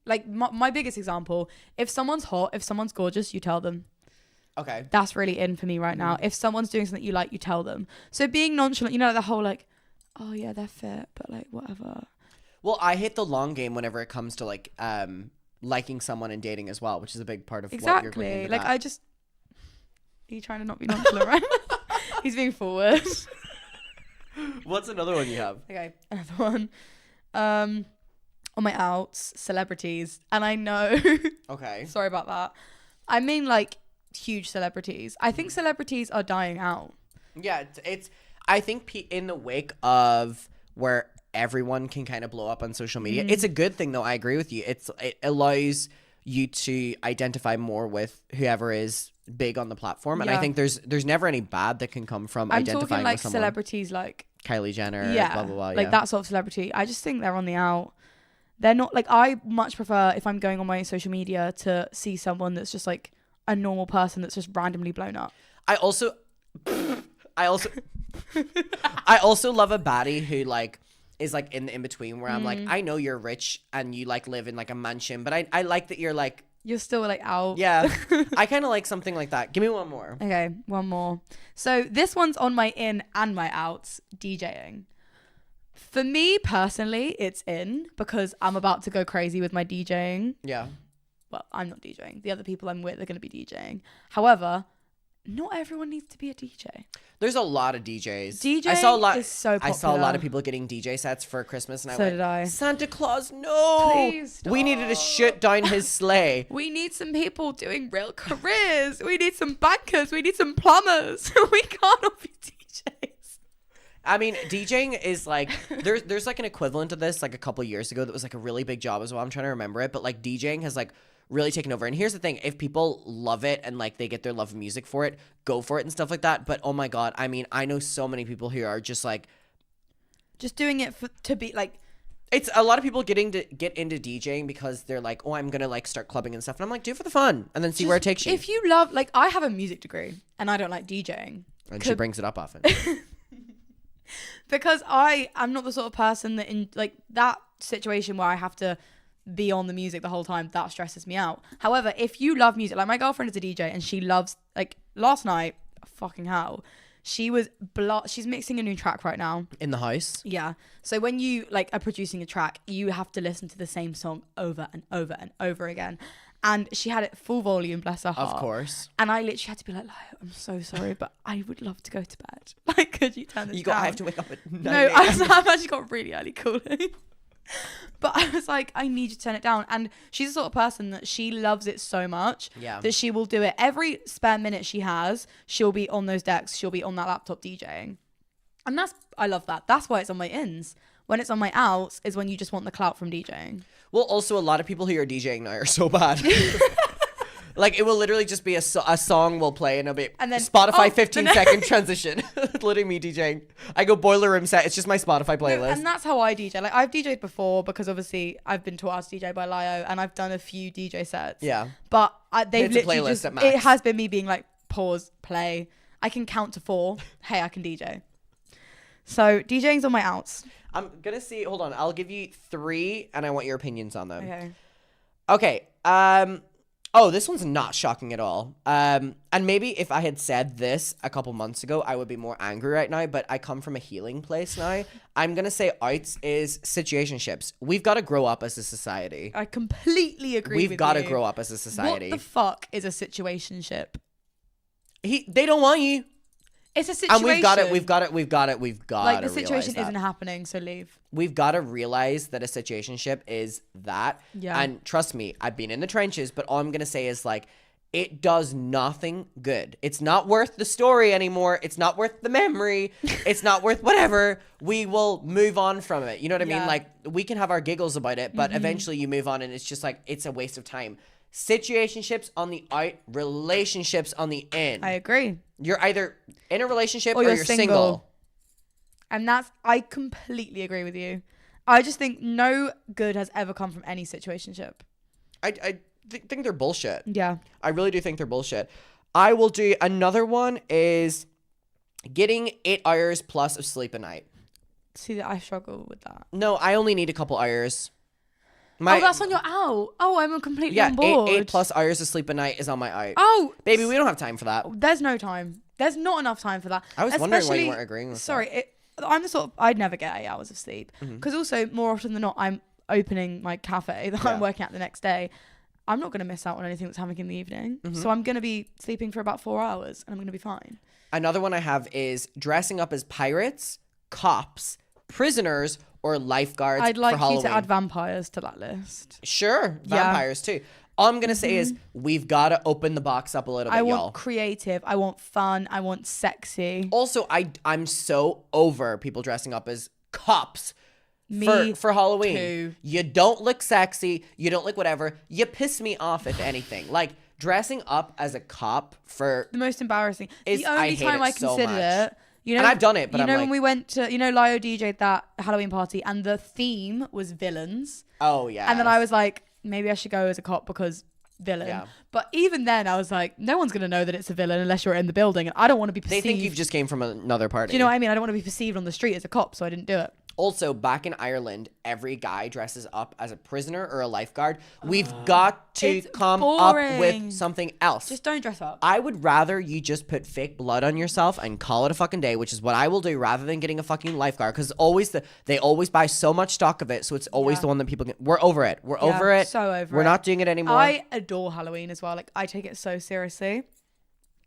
like my biggest example, if someone's hot, if someone's gorgeous, you tell them.
Okay.
That's really in for me right now. If someone's doing something you like, you tell them. So being nonchalant, you know, the whole like, oh yeah, they're fit, but like whatever.
Well, I hit the long game whenever it comes to like liking someone and dating as well, which is a big part of what you're going into
Like
that.
are you trying to not be nonchalant, right? He's being forward.
What's another one you have?
Okay, another one. On my outs, celebrities. And I know,
Okay.
sorry about that. I mean like huge celebrities. I think celebrities are dying out.
Yeah, it's I think in the wake of where everyone can kind of blow up on social media, it's a good thing though. I agree with you. It allows you to identify more with whoever is big on the platform, and I think there's never any bad that can come from
I'm
identifying
talking like
with someone.
celebrities like
Kylie Jenner,
yeah,
blah blah blah.
like that sort of celebrity. I just think they're on the out. They're not like, I much prefer if I'm going on my social media to see someone that's just like a normal person that's just randomly blown up.
I also love a baddie who like is like in the in between where I'm like, I know you're rich and you like live in like a mansion, but I like that you're like,
You're still like out.
yeah. I kind of like something like that. Give me one more.
Okay, one more. So this one's on my in and my outs, DJing. For me personally, it's in because I'm about to go crazy with my DJing.
Yeah.
Well, I'm not DJing. The other people I'm with are going to be DJing. However, not everyone needs to be a DJ.
There's a lot of DJs.
DJ
I saw a lot,
is so
I saw a lot
popular.
of people getting DJ sets for Christmas, and I
So
went,
did I.
Santa Claus, no!
Please
We needed to shut down his sleigh.
We need some people doing real careers. We need some bankers. We need some plumbers. We can't all be DJs.
I mean, DJing is like there's like an equivalent to this like a couple years ago that was like a really big job as well. I'm trying to remember it, but like DJing has like really taken over. And here's the thing, if people love it and like they get their love of music for it, go for it and stuff like that. But oh my God, I mean, I know so many people who are just like
just doing it to be like,
it's a lot of people get into DJing because they're like, oh, I'm gonna like start clubbing and stuff, and I'm like, do it for the fun and then see where it takes you.
If you love, like, I have a music degree and I don't like DJing,
and she brings it up often.
Because I'm not the sort of person that in like that situation where I have to be on the music the whole time, that stresses me out. However, if you love music, like my girlfriend is a DJ and she loves, like last night, fucking hell, she's mixing a new track right now.
In the house?
Yeah. So when you like are producing a track, you have to listen to the same song over and over and over again. And she had it full volume, bless her heart.
Of course.
And I literally had to be like, Lio, I'm so sorry, but I would love to go to bed. Like, could you turn this down?
I have to wake up at 9
No, I've actually got really early calling. But I was like, I need you to turn it down. And she's the sort of person that she loves it so much that she will do it. Every spare minute she has, she'll be on those decks. She'll be on that laptop DJing. And I love that. That's why it's on my ins. When it's on my outs is when you just want the clout from DJing.
Well, also a lot of people who are DJing now are so bad. Like it will literally just be a song will play and it'll be and then, Spotify 15-second transition. Literally me DJing. I go boiler room set. It's just my Spotify playlist.
No, and that's how I DJ. Like I've DJed before because obviously I've been taught how to DJ by Lio and I've done a few DJ sets.
Yeah.
But they've
it's
literally
a playlist
just,
at max.
it has been me being like, pause, play. I can count to 4. Hey, I can DJ. So DJing's on my outs.
I'm going to see. Hold on. I'll give you 3 and I want your opinions on them.
Okay.
Oh, this one's not shocking at all. And maybe if I had said this a couple months ago, I would be more angry right now, but I come from a healing place now. I'm going to say outs is situationships. We've got to grow up as a society.
I completely agree with you.
We've got to grow up as a society.
What the fuck is a situationship?
They don't want you.
It's a situation.
And we've got to
like the situation isn't happening, so leave.
We've got to realize that a situationship is that. Yeah. And trust me, I've been in the trenches, but all I'm going to say is like, it does nothing good. It's not worth the story anymore. It's not worth the memory. It's not worth whatever. We will move on from it. You know what I mean? Like we can have our giggles about it, but eventually you move on and it's just like, it's a waste of time. Situationships on the out, relationships on the in.
I agree.
You're either in a relationship or you're single.
And I completely agree with you. I just think no good has ever come from any situationship.
I think they're bullshit.
Yeah.
I really do think they're bullshit. I will do another one is getting 8 hours plus of sleep a night.
See that I struggle with that.
No, I only need a couple hours.
That's on your out. Oh, I'm completely on board.
8+ hours of sleep a night is on my out.
Oh,
baby, we don't have time for that.
There's no time. There's not enough time for that.
I was wondering why you weren't agreeing with that.
I'm the sort of, I'd never get 8 hours of sleep because also more often than not, I'm opening my cafe that I'm working at the next day. I'm not going to miss out on anything that's happening in the evening. So I'm going to be sleeping for about 4 hours and I'm going to be fine.
Another one I have is dressing up as pirates, cops, prisoners, or lifeguards for Halloween. I'd like you
to add vampires to that list.
Sure, vampires too. All I'm going to say is we've got to open the box up a little bit, y'all.
I want creative. I want fun. I want sexy.
Also, I'm so over people dressing up as cops for Halloween.
Too.
You don't look sexy. You don't look whatever. You piss me off, if anything. Like, dressing up as a cop for...
The most embarrassing. The only time I considered it...
You know, and I've done it, but I'm like...
when we went to... Lio DJ'd that Halloween party and the theme was villains.
Oh, yeah.
And then I was like, maybe I should go as a cop because villain. Yeah. But even then I was like, no one's going to know that it's a villain unless you're in the building. And I don't want to be perceived...
They think you've just came from another party.
Do you know what I mean? I don't want to be perceived on the street as a cop, so I didn't do it.
Also, back in Ireland, every guy dresses up as a prisoner or a lifeguard. We've got to come up with something else.
Just don't dress up.
I would rather you just put fake blood on yourself and call it a fucking day, which is what I will do, rather than getting a fucking lifeguard. Because they always buy so much stock of it, so it's always the one that people get. We're over it. We're over it.
So over it.
We're not doing it anymore.
I adore Halloween as well. Like, I take it so seriously.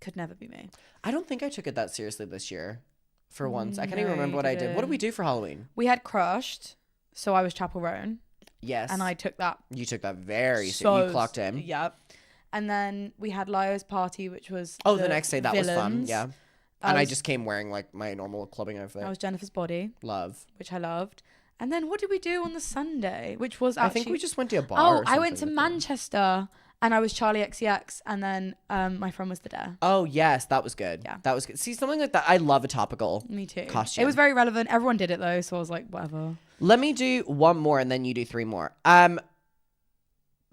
Could never be me.
I don't think I took it that seriously this year. For once. I can't even remember what I did. What did we do for Halloween?
We had Crushed, so I was Chapel Roan.
Yes.
And I took that.
You took that very seriously. You clocked in.
Yep. And then we had Lio's party, which was
the next day. That was fun. Yeah. And I just came wearing like my normal clubbing outfit.
I was Jennifer's Body.
Love.
Which I loved. And then what did we do on the Sunday? Which was actually...
I think we just went to a bar.
Oh,
or
I went to
something like
Manchester and I was Charlie XCX and then my friend was the Dare.
Oh, yes. That was good.
Yeah.
That was good. See, something like that. I love a topical
Me too.
costume.
It was very relevant. Everyone did it though. So I was like, whatever.
Let me do one more and then you do three more.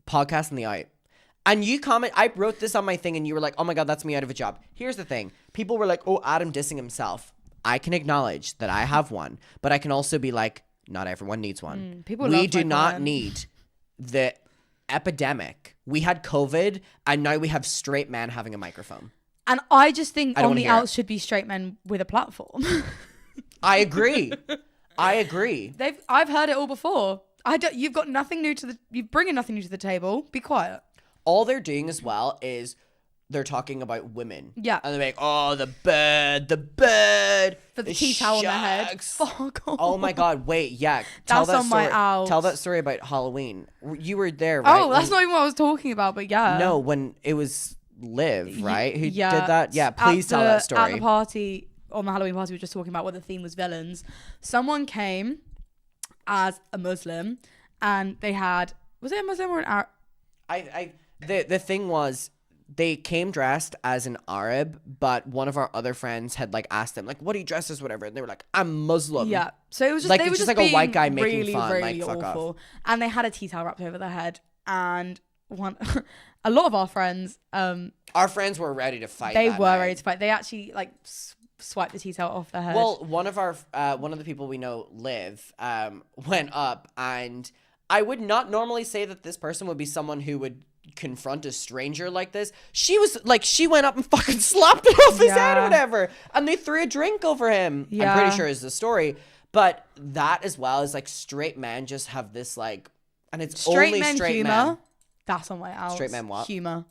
Podcast in the out. And you comment, I wrote this on my thing and you were like, oh my God, that's me out of a job. Here's the thing. People were like, oh, Adam dissing himself. I can acknowledge that I have one, but I can also be like, not everyone needs one. We do not need the epidemic. We had COVID and now we have straight men having a microphone.
And I just think on the outs should be straight men with a platform.
I agree.
I've heard it all before. You've got nothing new you're bringing nothing new to the table. Be quiet.
All they're doing as well is they're talking about women.
Yeah.
And they're like, oh, the bed.
For the tea towel on their head. Fuck off.
Oh my God, wait, yeah.
That's on my out.
Tell that story about Halloween. You were there, right?
Oh, that's not even what I was talking about, but yeah.
No, when it was Liv, right? Who
yeah.
did that? Yeah, please tell that story.
At the party, on the Halloween party, we were just talking about what the theme was villains. Someone came as a Muslim and they had, was it a Muslim or an Arab?
The thing was, they came dressed as an Arab, but one of our other friends had like asked them like, "What are you dressed as?" Whatever, and they were like, "I'm Muslim."
Yeah, so it was just
like
they were just
like
being
a white guy making
really,
fun,
really
like fuck
awful.
off.
And they had a tea towel wrapped over their head, and a lot of our friends,
our friends were ready to fight.
They were ready to fight. They actually like swiped the tea towel off their head.
Well, one of the people we know, Liv, went up, and I would not normally say that this person would be someone who would confront a stranger like this. She was like, she went up and fucking slapped it off his head or whatever, and they threw a drink over him. Yeah. I'm pretty sure is the story, but that as well is like straight men just have this like, and it's straight only men straight humor. Men.
That's on my out.
Straight men what?
Humor.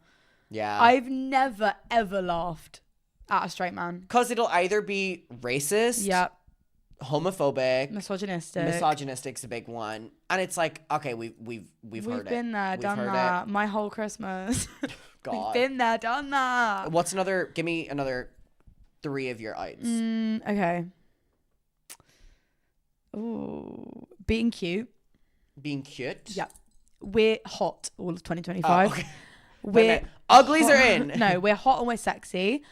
Yeah.
I've never ever laughed at a straight man
because it'll either be racist.
Yep.
Homophobic,
misogynistic's
a big one, and it's like, okay, we've heard it.
We've been there, done that. My whole Christmas.
God,
we've been there, done that.
What's another? Give me another 3 of your ites.
Okay. Ooh, being cute.
Being cute.
Yeah, we're hot. All of 2025.
Oh, okay. We're uglies are in.
No, we're hot and we're sexy.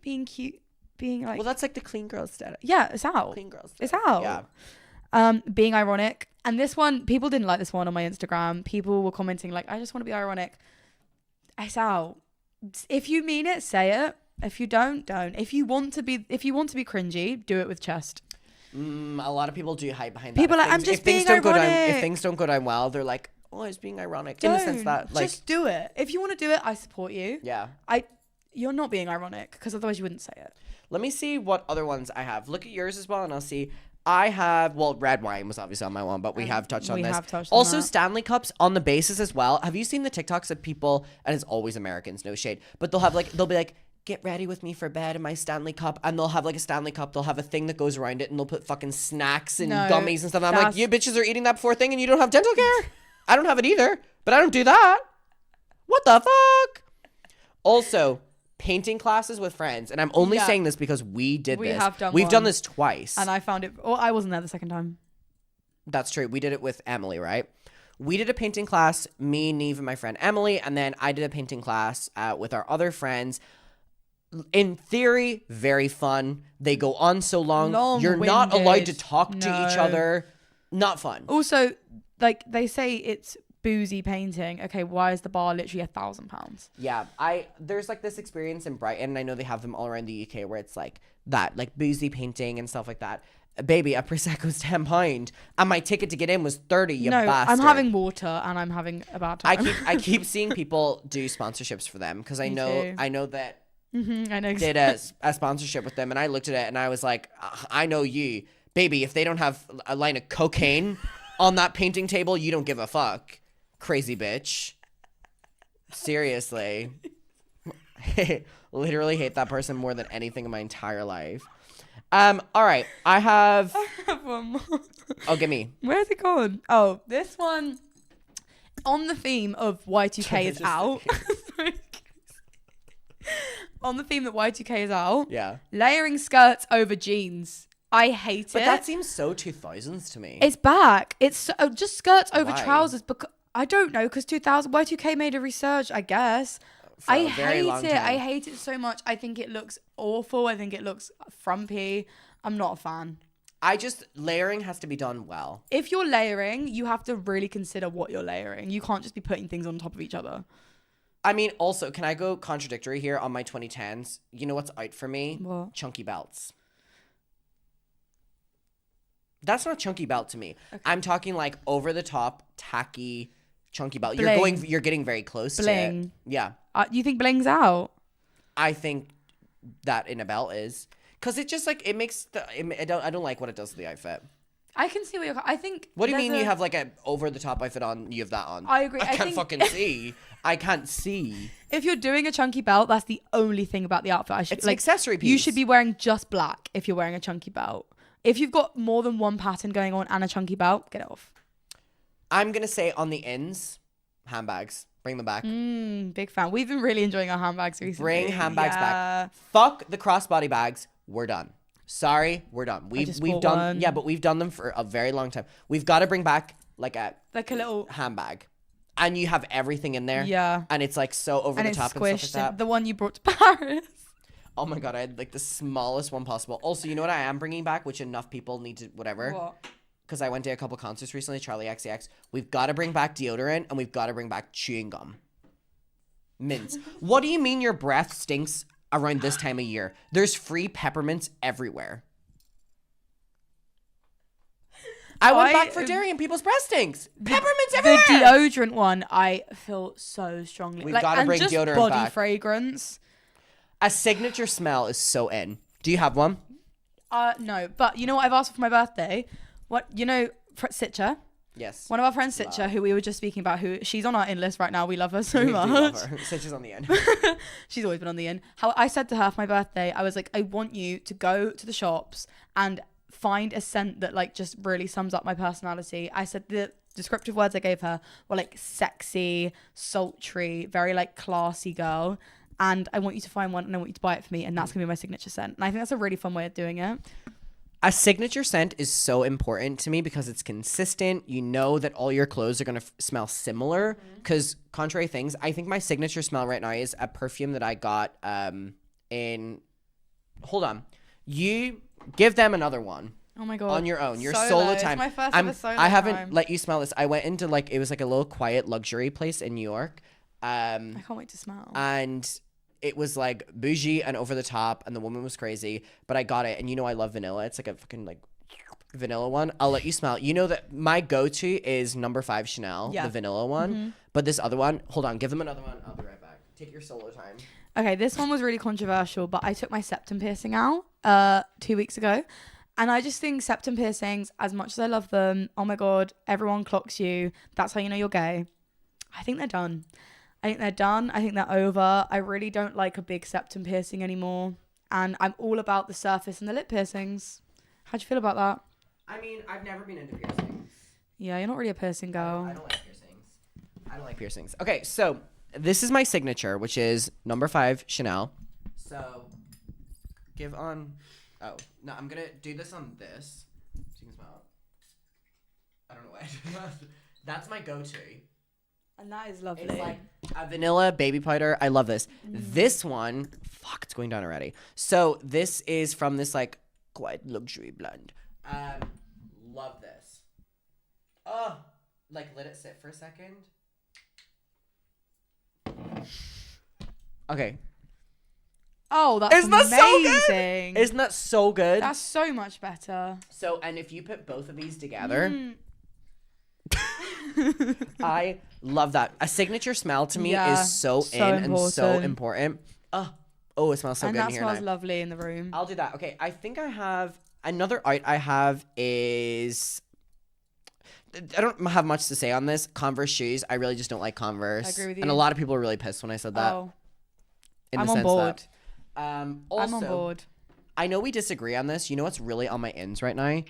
Being cute. Being like,
well, that's like the clean girl status.
Yeah, it's out.
Clean girl status.
It's out.
Yeah.
Being ironic, and this one, people didn't like this one on my Instagram. People were commenting like, "I just want to be ironic." It's out. If you mean it, say it. If you don't. If you want to be cringy, do it with chest.
A lot of people do hide behind that.
People are like, I'm just being ironic.
If things don't go down well, they're like, "Oh, I was being ironic." In the sense that, like,
just do it. If you want to do it, I support you.
Yeah.
You're not being ironic because otherwise you wouldn't say it.
Let me see what other ones I have. Look at yours as well, and I'll see. I have, well, red wine was obviously on my one, but we have touched on this.
We have touched on
also,
that.
Stanley Cups on the bases as well. Have you seen the TikToks of people, and it's always Americans, no shade, but they'll be like, get ready with me for bed in my Stanley Cup, and they'll have like a Stanley Cup, they'll have a thing that goes around it, and they'll put fucking snacks and gummies and stuff. I'm like, you bitches are eating that before thing, and you don't have dental care? I don't have it either, but I don't do that. What the fuck? Also, painting classes with friends, and I'm only saying this because we've done this twice,
and I found it. Oh, I wasn't there the second time.
That's true. We did it with Emily, right? We did a painting class, me, Neve, and my friend Emily, and then I did a painting class with our other friends. In theory, very fun. They go on so long. You're not allowed to talk to each other. Not fun.
Also, like they say, it's boozy painting. Okay, why is the bar literally £1,000?
Yeah, there's like this experience in Brighton, and I know they have them all around the UK where it's like that, like boozy painting and stuff like that. Baby, a Prosecco's £10, and my ticket to get in was 30. You bastard.
I'm having water, and I'm having a bad time.
I keep seeing people do sponsorships for them because I know that.
I know.
Did a sponsorship with them, and I looked at it and I was like, I know you, baby. If they don't have a line of cocaine on that painting table, you don't give a fuck. Crazy bitch. Seriously. Literally hate that person more than anything in my entire life. All right. I have
one more.
Oh, give me.
Where's it gone? Oh, this one on the theme of Y2K is out. on the theme that Y2K is out.
Yeah.
Layering skirts over jeans. I hate it.
But that seems so 2000s to me.
It's back. It's just skirts over
Why?
trousers. Because I don't know, because Y2K made a resurge, I guess.
For
I
a very
hate
long
it.
time.
I hate it so much. I think it looks awful. I think it looks frumpy. I'm not a fan.
Layering has to be done well.
If you're layering, you have to really consider what you're layering. You can't just be putting things on top of each other.
I mean, also, can I go contradictory here on my 2010s? You know what's out for me?
What?
Chunky belts. That's not chunky belt to me. Okay. I'm talking like over the top, tacky, chunky belt.
Bling.
You're getting very close
Bling.
to it. Yeah.
You think bling's out?
I think that in a belt is. Because it just like, it makes I don't like what it does to the outfit.
I can see what you're. I think.
What do you mean you have like a over the top outfit on? You have that on.
I agree.
I can't fucking see. I can't see.
If you're doing a chunky belt, that's the only thing about the outfit.
It's an accessory piece.
You should be wearing just black if you're wearing a chunky belt. If you've got more than one pattern going on and a chunky belt, get it off.
I'm gonna say on the ends, handbags. Bring them back.
Big fan. We've been really enjoying our handbags recently.
Bring handbags back. Fuck the crossbody bags. We're done. Sorry, we're done. We've done one. Yeah, but we've done them for a very long time. We've got to bring back like a little handbag, and you have everything in there.
Yeah,
and it's like so over the top and stuff like that.
The one you brought to Paris.
Oh my god, I had like the smallest one possible. Also, you know what I am bringing back, which enough people need to whatever.
What?
Because I went to a couple concerts recently, Charlie XCX. We've got to bring back deodorant, and we've got to bring back chewing gum. Mints. What do you mean your breath stinks around this time of year? There's free peppermints everywhere. I went back for dairy and people's breath stinks. Peppermints everywhere.
The deodorant one, I feel so strongly.
We've got to bring deodorant
body
back.
Fragrance.
A signature smell is so in. Do you have one?
No, but you know what I've asked for my birthday? What, you know, Sitcha?
Yes.
One of our friends, Sitcha, who we were just speaking about, who she's on our in list right now. We love her so much.
We love her. Sitcha's on the in.
She's always been on the in. How I said to her for my birthday, I was like, I want you to go to the shops and find a scent that like just really sums up my personality. I said the descriptive words I gave her were like sexy, sultry, very like classy girl. And I want you to find one and I want you to buy it for me. And that's going to be my signature scent. And I think that's a really fun way of doing it.
A signature scent is so important to me because it's consistent. You know that all your clothes are going to smell similar. Because contrary things, I think my signature smell right now is a perfume that I got in... Hold on. You give them another one.
Oh my God.
On your own. Your
solo
solo time.
It's my first ever solo
I haven't
time.
let you smell this. I went into like, it was like a little quiet luxury place in New York.
I can't wait to smell.
And it was like bougie and over the top and the woman was crazy, but I got it. And you know I love vanilla. It's like a fucking like vanilla one. I'll let you smell it. You know that my go-to is No. 5 Chanel, the vanilla one. But this other one, hold on, give them another one. I'll be right back. Take your solo time.
Okay, this one was really controversial, but I took my septum piercing out 2 weeks ago. And I just think septum piercings, as much as I love them, oh my God, everyone clocks you. That's how you know you're gay. I think they're done. I think they're done. I think they're over. I really don't like a big septum piercing anymore. And I'm all about the surface and the lip piercings. How'd you feel about that?
I mean, I've never been into piercings.
Yeah, you're not really a piercing girl.
I don't like piercings. I don't like piercings. Okay, so this is my signature, which is No. 5 Chanel. So give on... Oh, no, I'm going to do this on this. So you can smell it. I don't know why. That's my go-to.
And that is lovely.
It's like a vanilla baby powder. I love this. This one, fuck, it's going down already. So this is from this like quite luxury blend. Love this. Oh, like let it sit for a second. Okay.
Oh, that's
Isn't that
amazing.
so good? Isn't that so good?
That's so much better.
So, and if you put both of these together, I love that. A signature smell to me is so in and so important. Oh, it smells so good in here.
And that smells lovely in the room.
I'll do that. Okay, I think I have another out I have is... I don't have much to say on this. Converse shoes. I really just don't like Converse.
I agree with you.
And a lot of people were really pissed when I said that.
Oh.
I'm
on board.
Also,
I'm on board.
I know we disagree on this. You know what's really on my ends right now?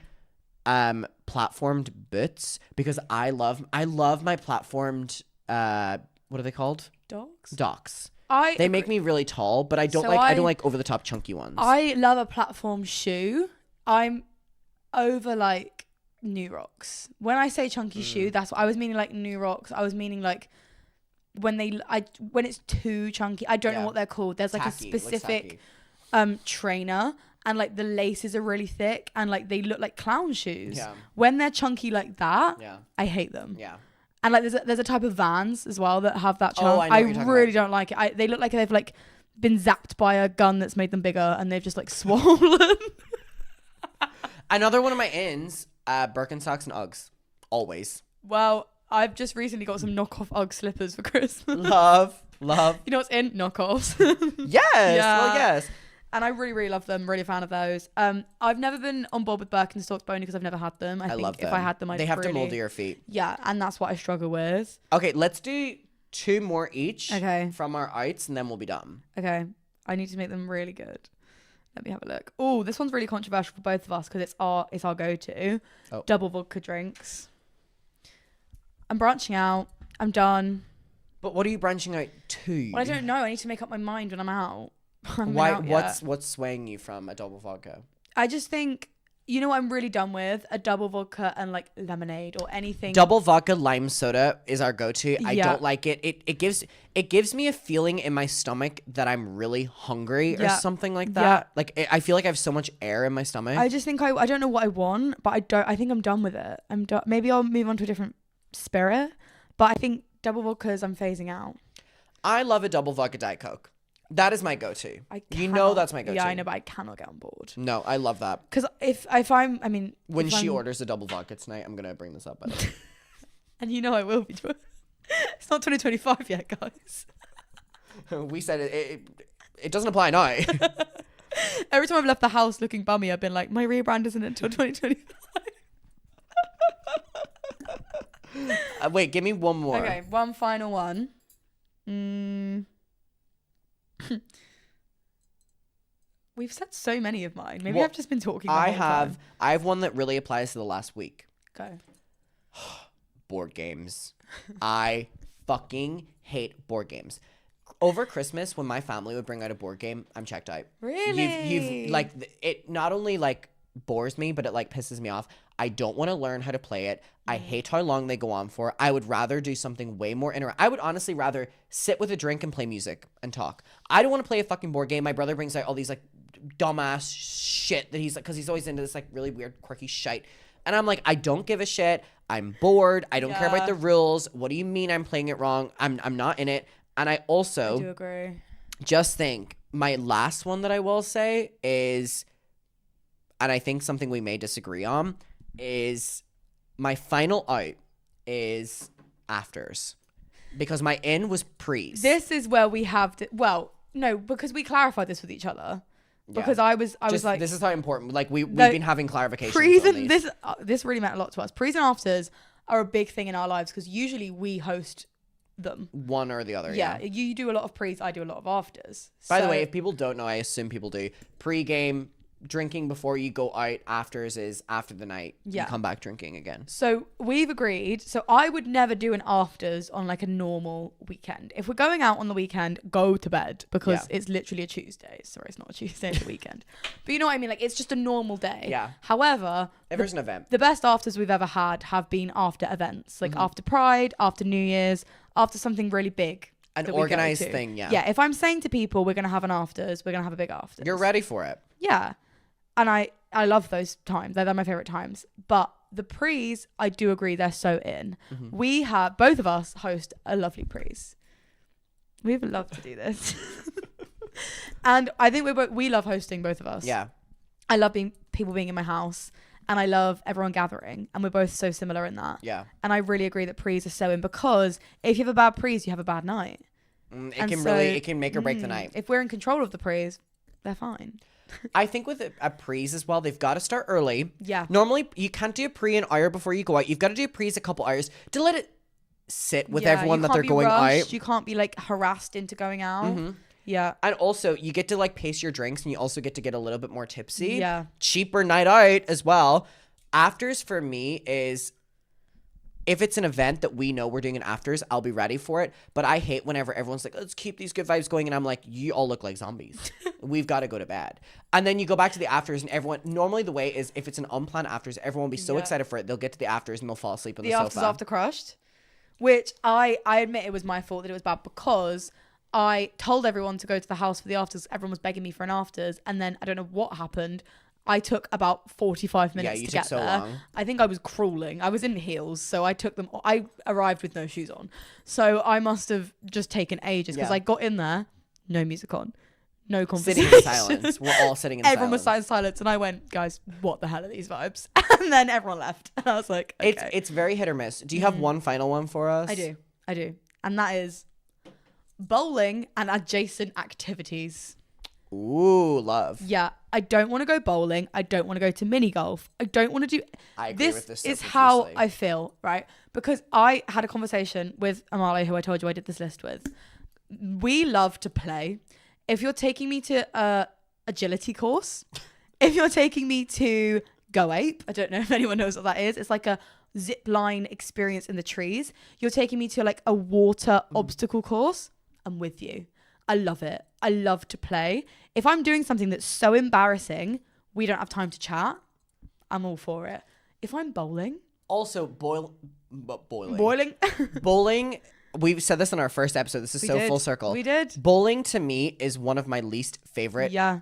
Platformed boots, because I love my platformed what are they called?
Dogs?
Docs. They make me really tall, but I don't I don't like over the top chunky ones.
I love a platform shoe. I'm over like New Rocks. When I say chunky shoe, that's what I was meaning, like New Rocks. I was meaning like when it's too chunky. I don't know what they're called. There's like
tacky.
A specific trainer, and like the laces are really thick and like they look like clown shoes.
Yeah.
When they're chunky like that, I hate them.
Yeah.
And like there's a type of Vans as well that have that chunk.
Oh, I know what you're talking
really
about.
don't like it. They look like they've like been zapped by a gun that's made them bigger and they've just like swollen.
Another one of my ins, Birkenstocks and Uggs. Always.
Well, I've just recently got some knockoff Ugg slippers for Christmas.
Love.
You know what's in? Knockoffs.
Yes.
Yeah.
Well, yes.
And I really, really love them. Really a fan of those. I've never been on board with Birkenstocks only because I've never had them. I think
love them.
if I had them,
They have to mold to your feet.
Yeah, and that's what I struggle with.
Okay, let's do 2 more each.
Okay.
From our outs, and then we'll be done.
Okay, I need to make them really good. Let me have a look. Oh, this one's really controversial for both of us because it's our go-to.
Oh.
Double vodka drinks. I'm branching out. I'm done.
But what are you branching out to?
Well, I don't know. I need to make up my mind when I'm out.
Why? What's swaying you from a double vodka?
I just think, you know what I'm really done with? A double vodka and like lemonade or anything.
Double vodka lime soda is our go-to. I
Yeah.
don't like it. It gives me a feeling in my stomach that I'm really hungry or
Yeah.
something like
Yeah.
that. Like I feel like I have so much air in my stomach.
I just think I don't know what I want, but I think I'm done with it. I'm done. Maybe I'll move on to a different spirit, but I think double vodkas I'm phasing out.
I love a double vodka Diet Coke. That is my go-to.
You
know that's my go-to.
Yeah, I know, but I cannot get on board.
No, I love that.
Because if I'm, I mean,
When
if
she
I'm-
orders a double vodka tonight, I'm gonna bring this up. By the way.
and you know I will be. It's not 2025 yet, guys.
We said it doesn't apply now.
Every time I've left the house looking bummy, I've been like, my rebrand isn't until 2025.
Wait, give me one more.
Okay, one final one. We've said so many of mine. Maybe
Well,
I've just been talking. The whole time.
I have one that really applies to the last week.
Go.
Board games. I fucking hate board games. Over Christmas, when my family would bring out a board game, I'm checked out.
Really?
You've like it not only like bores me, but it like pisses me off. I don't want to learn how to play it. I hate how long they go on for. I would rather do something way more I would honestly rather sit with a drink and play music and talk. I don't want to play a fucking board game. My brother brings out all these like dumbass shit that he's like, because he's always into this like really weird quirky shite. And I'm like, I don't give a shit. I'm bored. I don't care about the rules. What do you mean I'm playing it wrong? I'm not in it. And I also
do agree.
Just think, my last one that I will say is, and I think something we may disagree on, is my final out is afters. Because my in was pre's.
This is where we have to, well, no, because we clarified this with each other. Because I was like,
this is how important. Like we've been having clarifications.
Pre's
on
and
these.
this really meant a lot to us. Pre's and afters are a big thing in our lives because usually we host them.
One or the other.
Yeah, you do a lot of pre's, I do a lot of afters.
By the way, if people don't know, I assume people do. Pre-game drinking before you go out. Afters is after the night.
Yeah.
You come back drinking again.
So we've agreed. So I would never do an afters on like a normal weekend. If we're going out on the weekend, go to bed because it's literally a Tuesday. Sorry, it's not a Tuesday, it's a weekend. But you know what I mean? Like it's just a normal day.
Yeah.
However,
If there's an event.
the best afters we've ever had have been after events, like after Pride, after New Year's, after something really big.
An
that we go
organized
to.
thing, yeah.
Yeah, if I'm saying to people we're going to have an afters, we're going to have a big afters.
You're ready for it.
Yeah. And I love those times. They're my favorite times. But the pre's, I do agree they're so in. We have, both of us host a lovely pre's. We would love to do this. And I think we love hosting, both of us.
Yeah.
I love people being in my house and I love everyone gathering. And we're both so similar in that.
Yeah.
And I really agree that pre's are so in because if you have a bad pre's, you have a bad night.
It can make or break the night.
If we're in control of the pre's, they're fine.
I think with a pre's as well, they've got to start early.
Yeah.
Normally, you can't do a pre an hour before you go out. You've got to do a pre's a couple hours to let it sit with everyone that they're going out.
You can't be like harassed into going out. Yeah.
And also, you get to like pace your drinks and you also get to get a little bit more tipsy.
Yeah.
Cheaper night out as well. Afters for me is if it's an event that we know we're doing an afters, I'll be ready for it. But I hate whenever everyone's like, let's keep these good vibes going. And I'm like, you all look like zombies. We've got to go to bed. And then you go back to the afters and everyone, normally the way is if it's an unplanned afters, everyone will be so excited for it. They'll get to the afters and they'll fall asleep on the sofa.
The afters after crushed, which I admit it was my fault that it was bad because I told everyone to go to the house for the afters. Everyone was begging me for an afters. And then I don't know what happened. I took about 45 minutes to get there. Long. I think I was crawling. I was in heels, so I arrived with no shoes on. So I must have just taken ages because I got in there, no music on, no conversation.
Sitting in silence. We're all sitting in silence.
Everyone was in silence, and I went, guys, what the hell are these vibes? And then everyone left. And I was like, okay.
It's very hit or miss. Do you have one final one for us?
I do. And that is bowling and adjacent activities.
Ooh, love.
Yeah, I don't want to go bowling. I don't want to go to mini golf. I don't want to do.
I agree with this.
Is how I feel, right? Because I had a conversation with Amale, who I told you I did this list with. We love to play. If you're taking me to a agility course, if you're taking me to Go Ape, I don't know if anyone knows what that is. It's like a zip line experience in the trees. You're taking me to like a water obstacle course. I'm with you. I love it. I love to play. If I'm doing something that's so embarrassing, we don't have time to chat, I'm all for it. If I'm bowling.
Also, boiling.
Bowling.
We've said this in our first episode. This is full circle.
We did.
Bowling to me is one of my least favorite.
Yeah,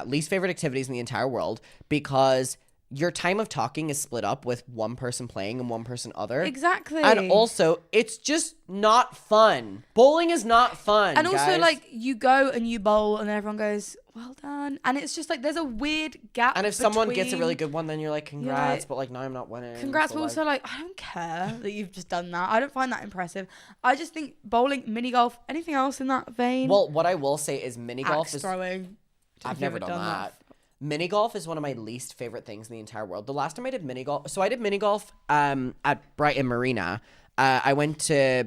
least favorite activities in the entire world because your time of talking is split up with one person playing and one person other.
Exactly.
And also, it's just not fun. Bowling is not fun.
And also,
guys.
like, you go and you bowl and then everyone goes, well done. And it's just like, there's a weird gap.
And if someone gets a really good one, then you're like, congrats, but like, no, I'm not winning.
Congrats,
so
but also like, I don't care that you've just done that. I don't find that impressive. I just think bowling, mini golf, anything else in that vein.
Well, what I will say is mini golf is
throwing.
I've never done that. Mini golf is one of my least favorite things in the entire world. The last time I did mini golf, so I did mini golf at Brighton Marina. I went to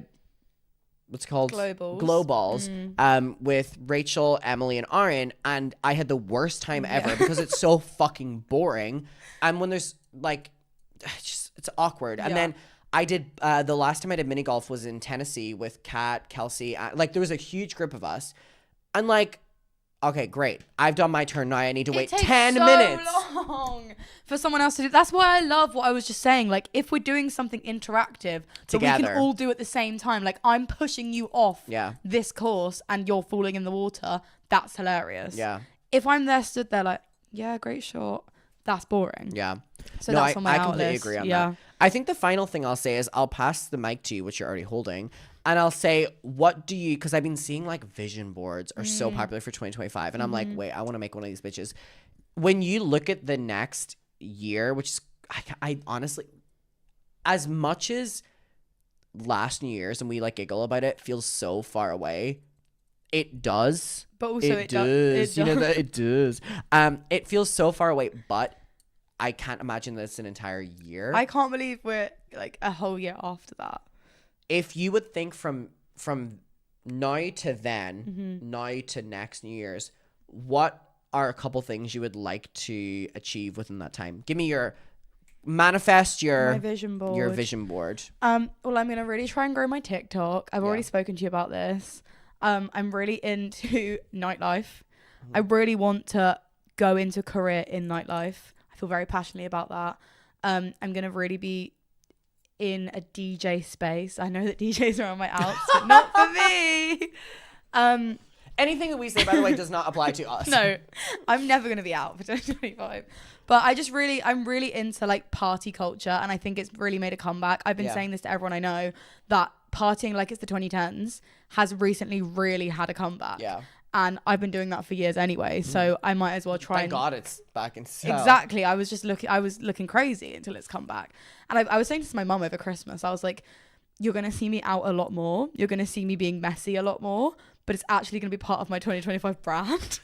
what's it called Glowballs with Rachel, Emily, and Aaron, and I had the worst time ever because it's so fucking boring. And when there's like, it's awkward. And then I did the last time I did mini golf was in Tennessee with Kat, Kelsey. Like there was a huge group of us, and like. Okay, great. I've done my turn. Now I need to wait 10 minutes.
Long for someone else to do. That's why I love what I was just saying. Like, if we're doing something interactive that we can all do at the same time, like I'm pushing you off this course and you're falling in the water, that's hilarious.
Yeah.
If I'm there stood there like, yeah, great shot, that's boring.
Yeah.
So that's on my
I completely agree on that. I think the final thing I'll say is I'll pass the mic to you, which you're already holding. And I'll say, what do you, because I've been seeing like vision boards are so popular for 2025. And I'm like, wait, I want to make one of these bitches. When you look at the next year, which is, I honestly, as much as last New Year's and we like giggle about it, feels so far away. It does.
But also it
does. You know that it does. It feels so far away, but I can't imagine that it's an entire year.
I can't believe we're like a whole year after that.
If you would think from now to then, now to next New Year's, what are a couple things you would like to achieve within that time? Give me your manifest your
vision board.
Your vision board.
Well, I'm gonna really try and grow my TikTok. I've already spoken to you about this. I'm really into nightlife. I really want to go into a career in nightlife. I feel very passionately about that. I'm gonna really be in a DJ space. I know that DJs are on my outs, but not for me.
Anything that we say, by the way, does not apply to us.
No, I'm never going to be out for 2025. But I'm really into like party culture, and I think it's really made a comeback. I've been saying this to everyone I know, that partying like it's the 2010s has recently really had a comeback. Yeah. And I've been doing that for years anyway, so I might as well try.
Thank God it's back in style.
Exactly. I was looking crazy until it's come back. And I was saying this to my mum over Christmas. I was like, you're going to see me out a lot more. You're going to see me being messy a lot more, but it's actually going to be part of my 2025 brand.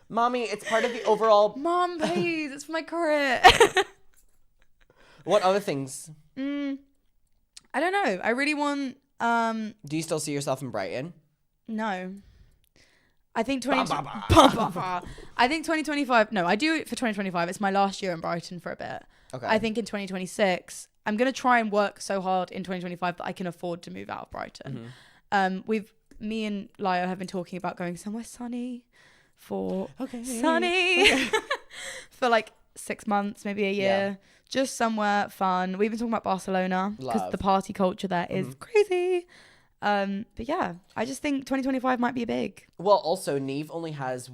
Mommy, it's part of the overall...
Mom, please, it's for my career.
What other things?
I don't know. I really want...
Do you still see yourself in Brighton?
No. I think 2025. No, I do it for 2025. It's my last year in Brighton for a bit. Okay. I think in 2026, I'm going to try and work so hard in 2025 that I can afford to move out of Brighton. Me and Lio have been talking about going somewhere sunny for for like 6 months, maybe a year, just somewhere fun. We've been talking about Barcelona because the party culture there is crazy. But yeah, I just think 2025 might be big.
Well, also Neve only has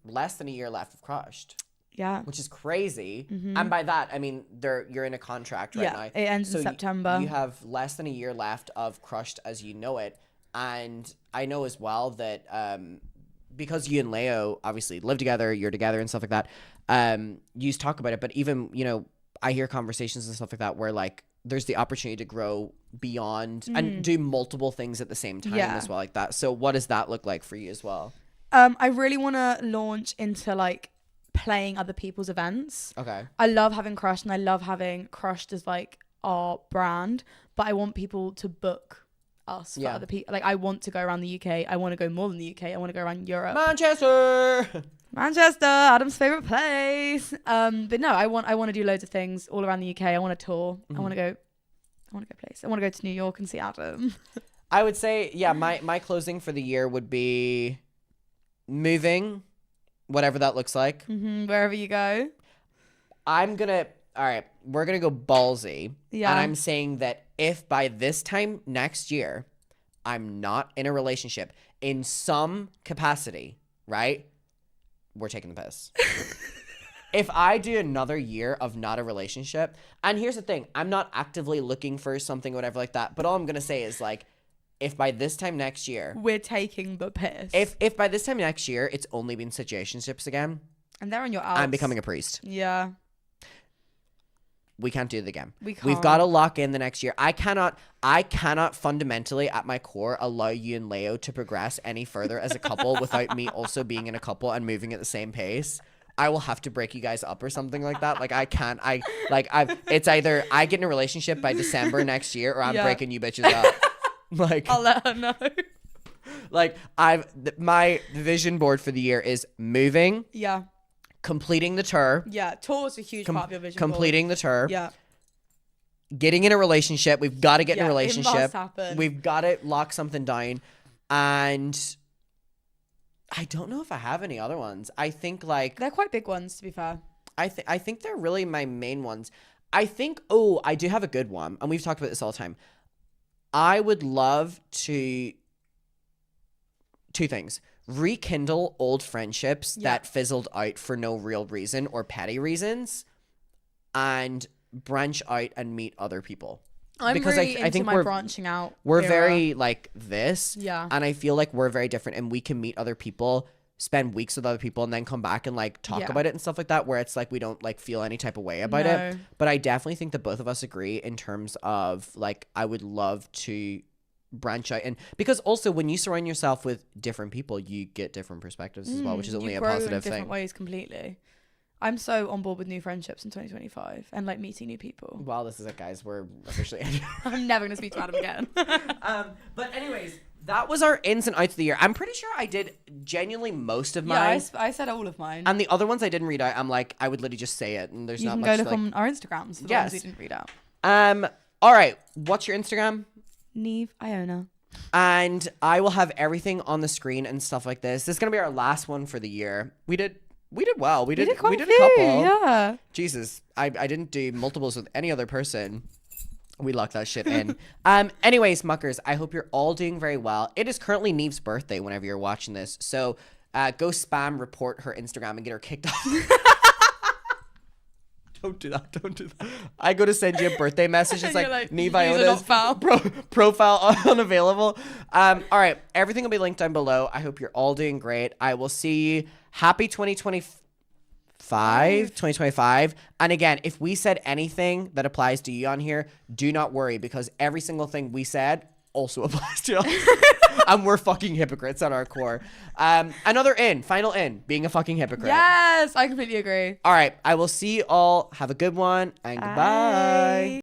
less than a year left of Crushed.
Yeah,
which is crazy. And by that I mean you're in a contract right now.
It ends in September.
You have less than a year left of Crushed as you know it. And I know as well that because you and Leo obviously live together, you're together and stuff like that, you talk about it, but even, you know, I hear conversations and stuff like that where like there's the opportunity to grow beyond and do multiple things at the same time as well, like that. So what does that look like for you as well?
I really want to launch into like playing other people's events.
Okay.
I love having Crushed and I love having Crushed as like our brand, but I want people to book us for other people. Like I want to go around the UK. I want to go more than the UK. I want to go around Europe.
Manchester,
Adam's favorite place. But no, I want to do loads of things all around the UK. I want to tour. I want to go places. I want to go to New York and see Adam.
I would say, my closing for the year would be moving, whatever that looks like.
Wherever you go.
We're gonna go ballsy.
Yeah.
And I'm saying that if by this time next year I'm not in a relationship in some capacity, right? We're taking the piss. If I do another year of not a relationship, and here's the thing, I'm not actively looking for something or whatever like that, but all I'm gonna say is like, if by this time next year
we're taking the piss.
If by this time next year it's only been situationships again,
and they're on your outs,
I'm becoming a priest.
Yeah.
We can't do it again.
We can't.
We've got to lock in the next year. I cannot fundamentally at my core allow you and Leo to progress any further as a couple without me also being in a couple and moving at the same pace. I will have to break you guys up or something like that. Like it's either I get in a relationship by December next year or I'm breaking you bitches up. Like
I'll let her know.
Like my vision board for the year is moving.
Yeah.
Completing the tour.
Yeah, tour is a huge part of your vision
completing
board.
the tour.
Yeah.
Getting in a relationship. We've got to get in a relationship.
It must happen.
We've got to lock something down. And I don't know if I have any other ones. I think like...
They're quite big ones, to be fair.
I think they're really my main ones. I think, I do have a good one. And we've talked about this all the time. I would love to... Two things. Rekindle old friendships that fizzled out for no real reason or petty reasons, and branch out and meet other people.
I'm really into my branching out.
We're very like this,
yeah,
and I feel like we're very different, and we can meet other people, spend weeks with other people, and then come back and like talk about it and stuff like that. Where it's like we don't like feel any type of way about it. But I definitely think that both of us agree in terms of like I would love to branch out, and because also when you surround yourself with different people you get different perspectives as well, which is only a positive thing.
Different ways completely. I'm so on board with new friendships in 2025 and like meeting new people.
Wow, this is it, guys. We're officially
I'm never gonna speak to Adam again.
But anyways, that was our ins and outs of the year. I'm pretty sure I did genuinely most of mine.
Yeah, I said all of mine.
And the other ones I didn't read out, I'm like, I would literally just say it, and there's not much.
You can go look on our Instagrams for the ones we didn't read out.
All right, what's your Instagram?
Neve Iona.
And I will have everything on the screen and stuff like this. This is gonna be our last one for the year. We did well. We did a couple.
Yeah.
Jesus, I didn't do multiples with any other person. We locked that shit in. Anyways, muckers, I hope you're all doing very well. It is currently Neve's birthday whenever you're watching this, so go spam report her Instagram and get her kicked off. Don't do that. I go to send you a birthday message. It's like Neve Iona's profile unavailable. All right. Everything will be linked down below. I hope you're all doing great. I will see you. Happy 2025. And again, if we said anything that applies to you on here, do not worry, because every single thing we said also applies to us. And we're fucking hypocrites at our core. Final in, being a fucking hypocrite.
Yes, I completely agree.
All right, I will see you all. Have a good one, and goodbye.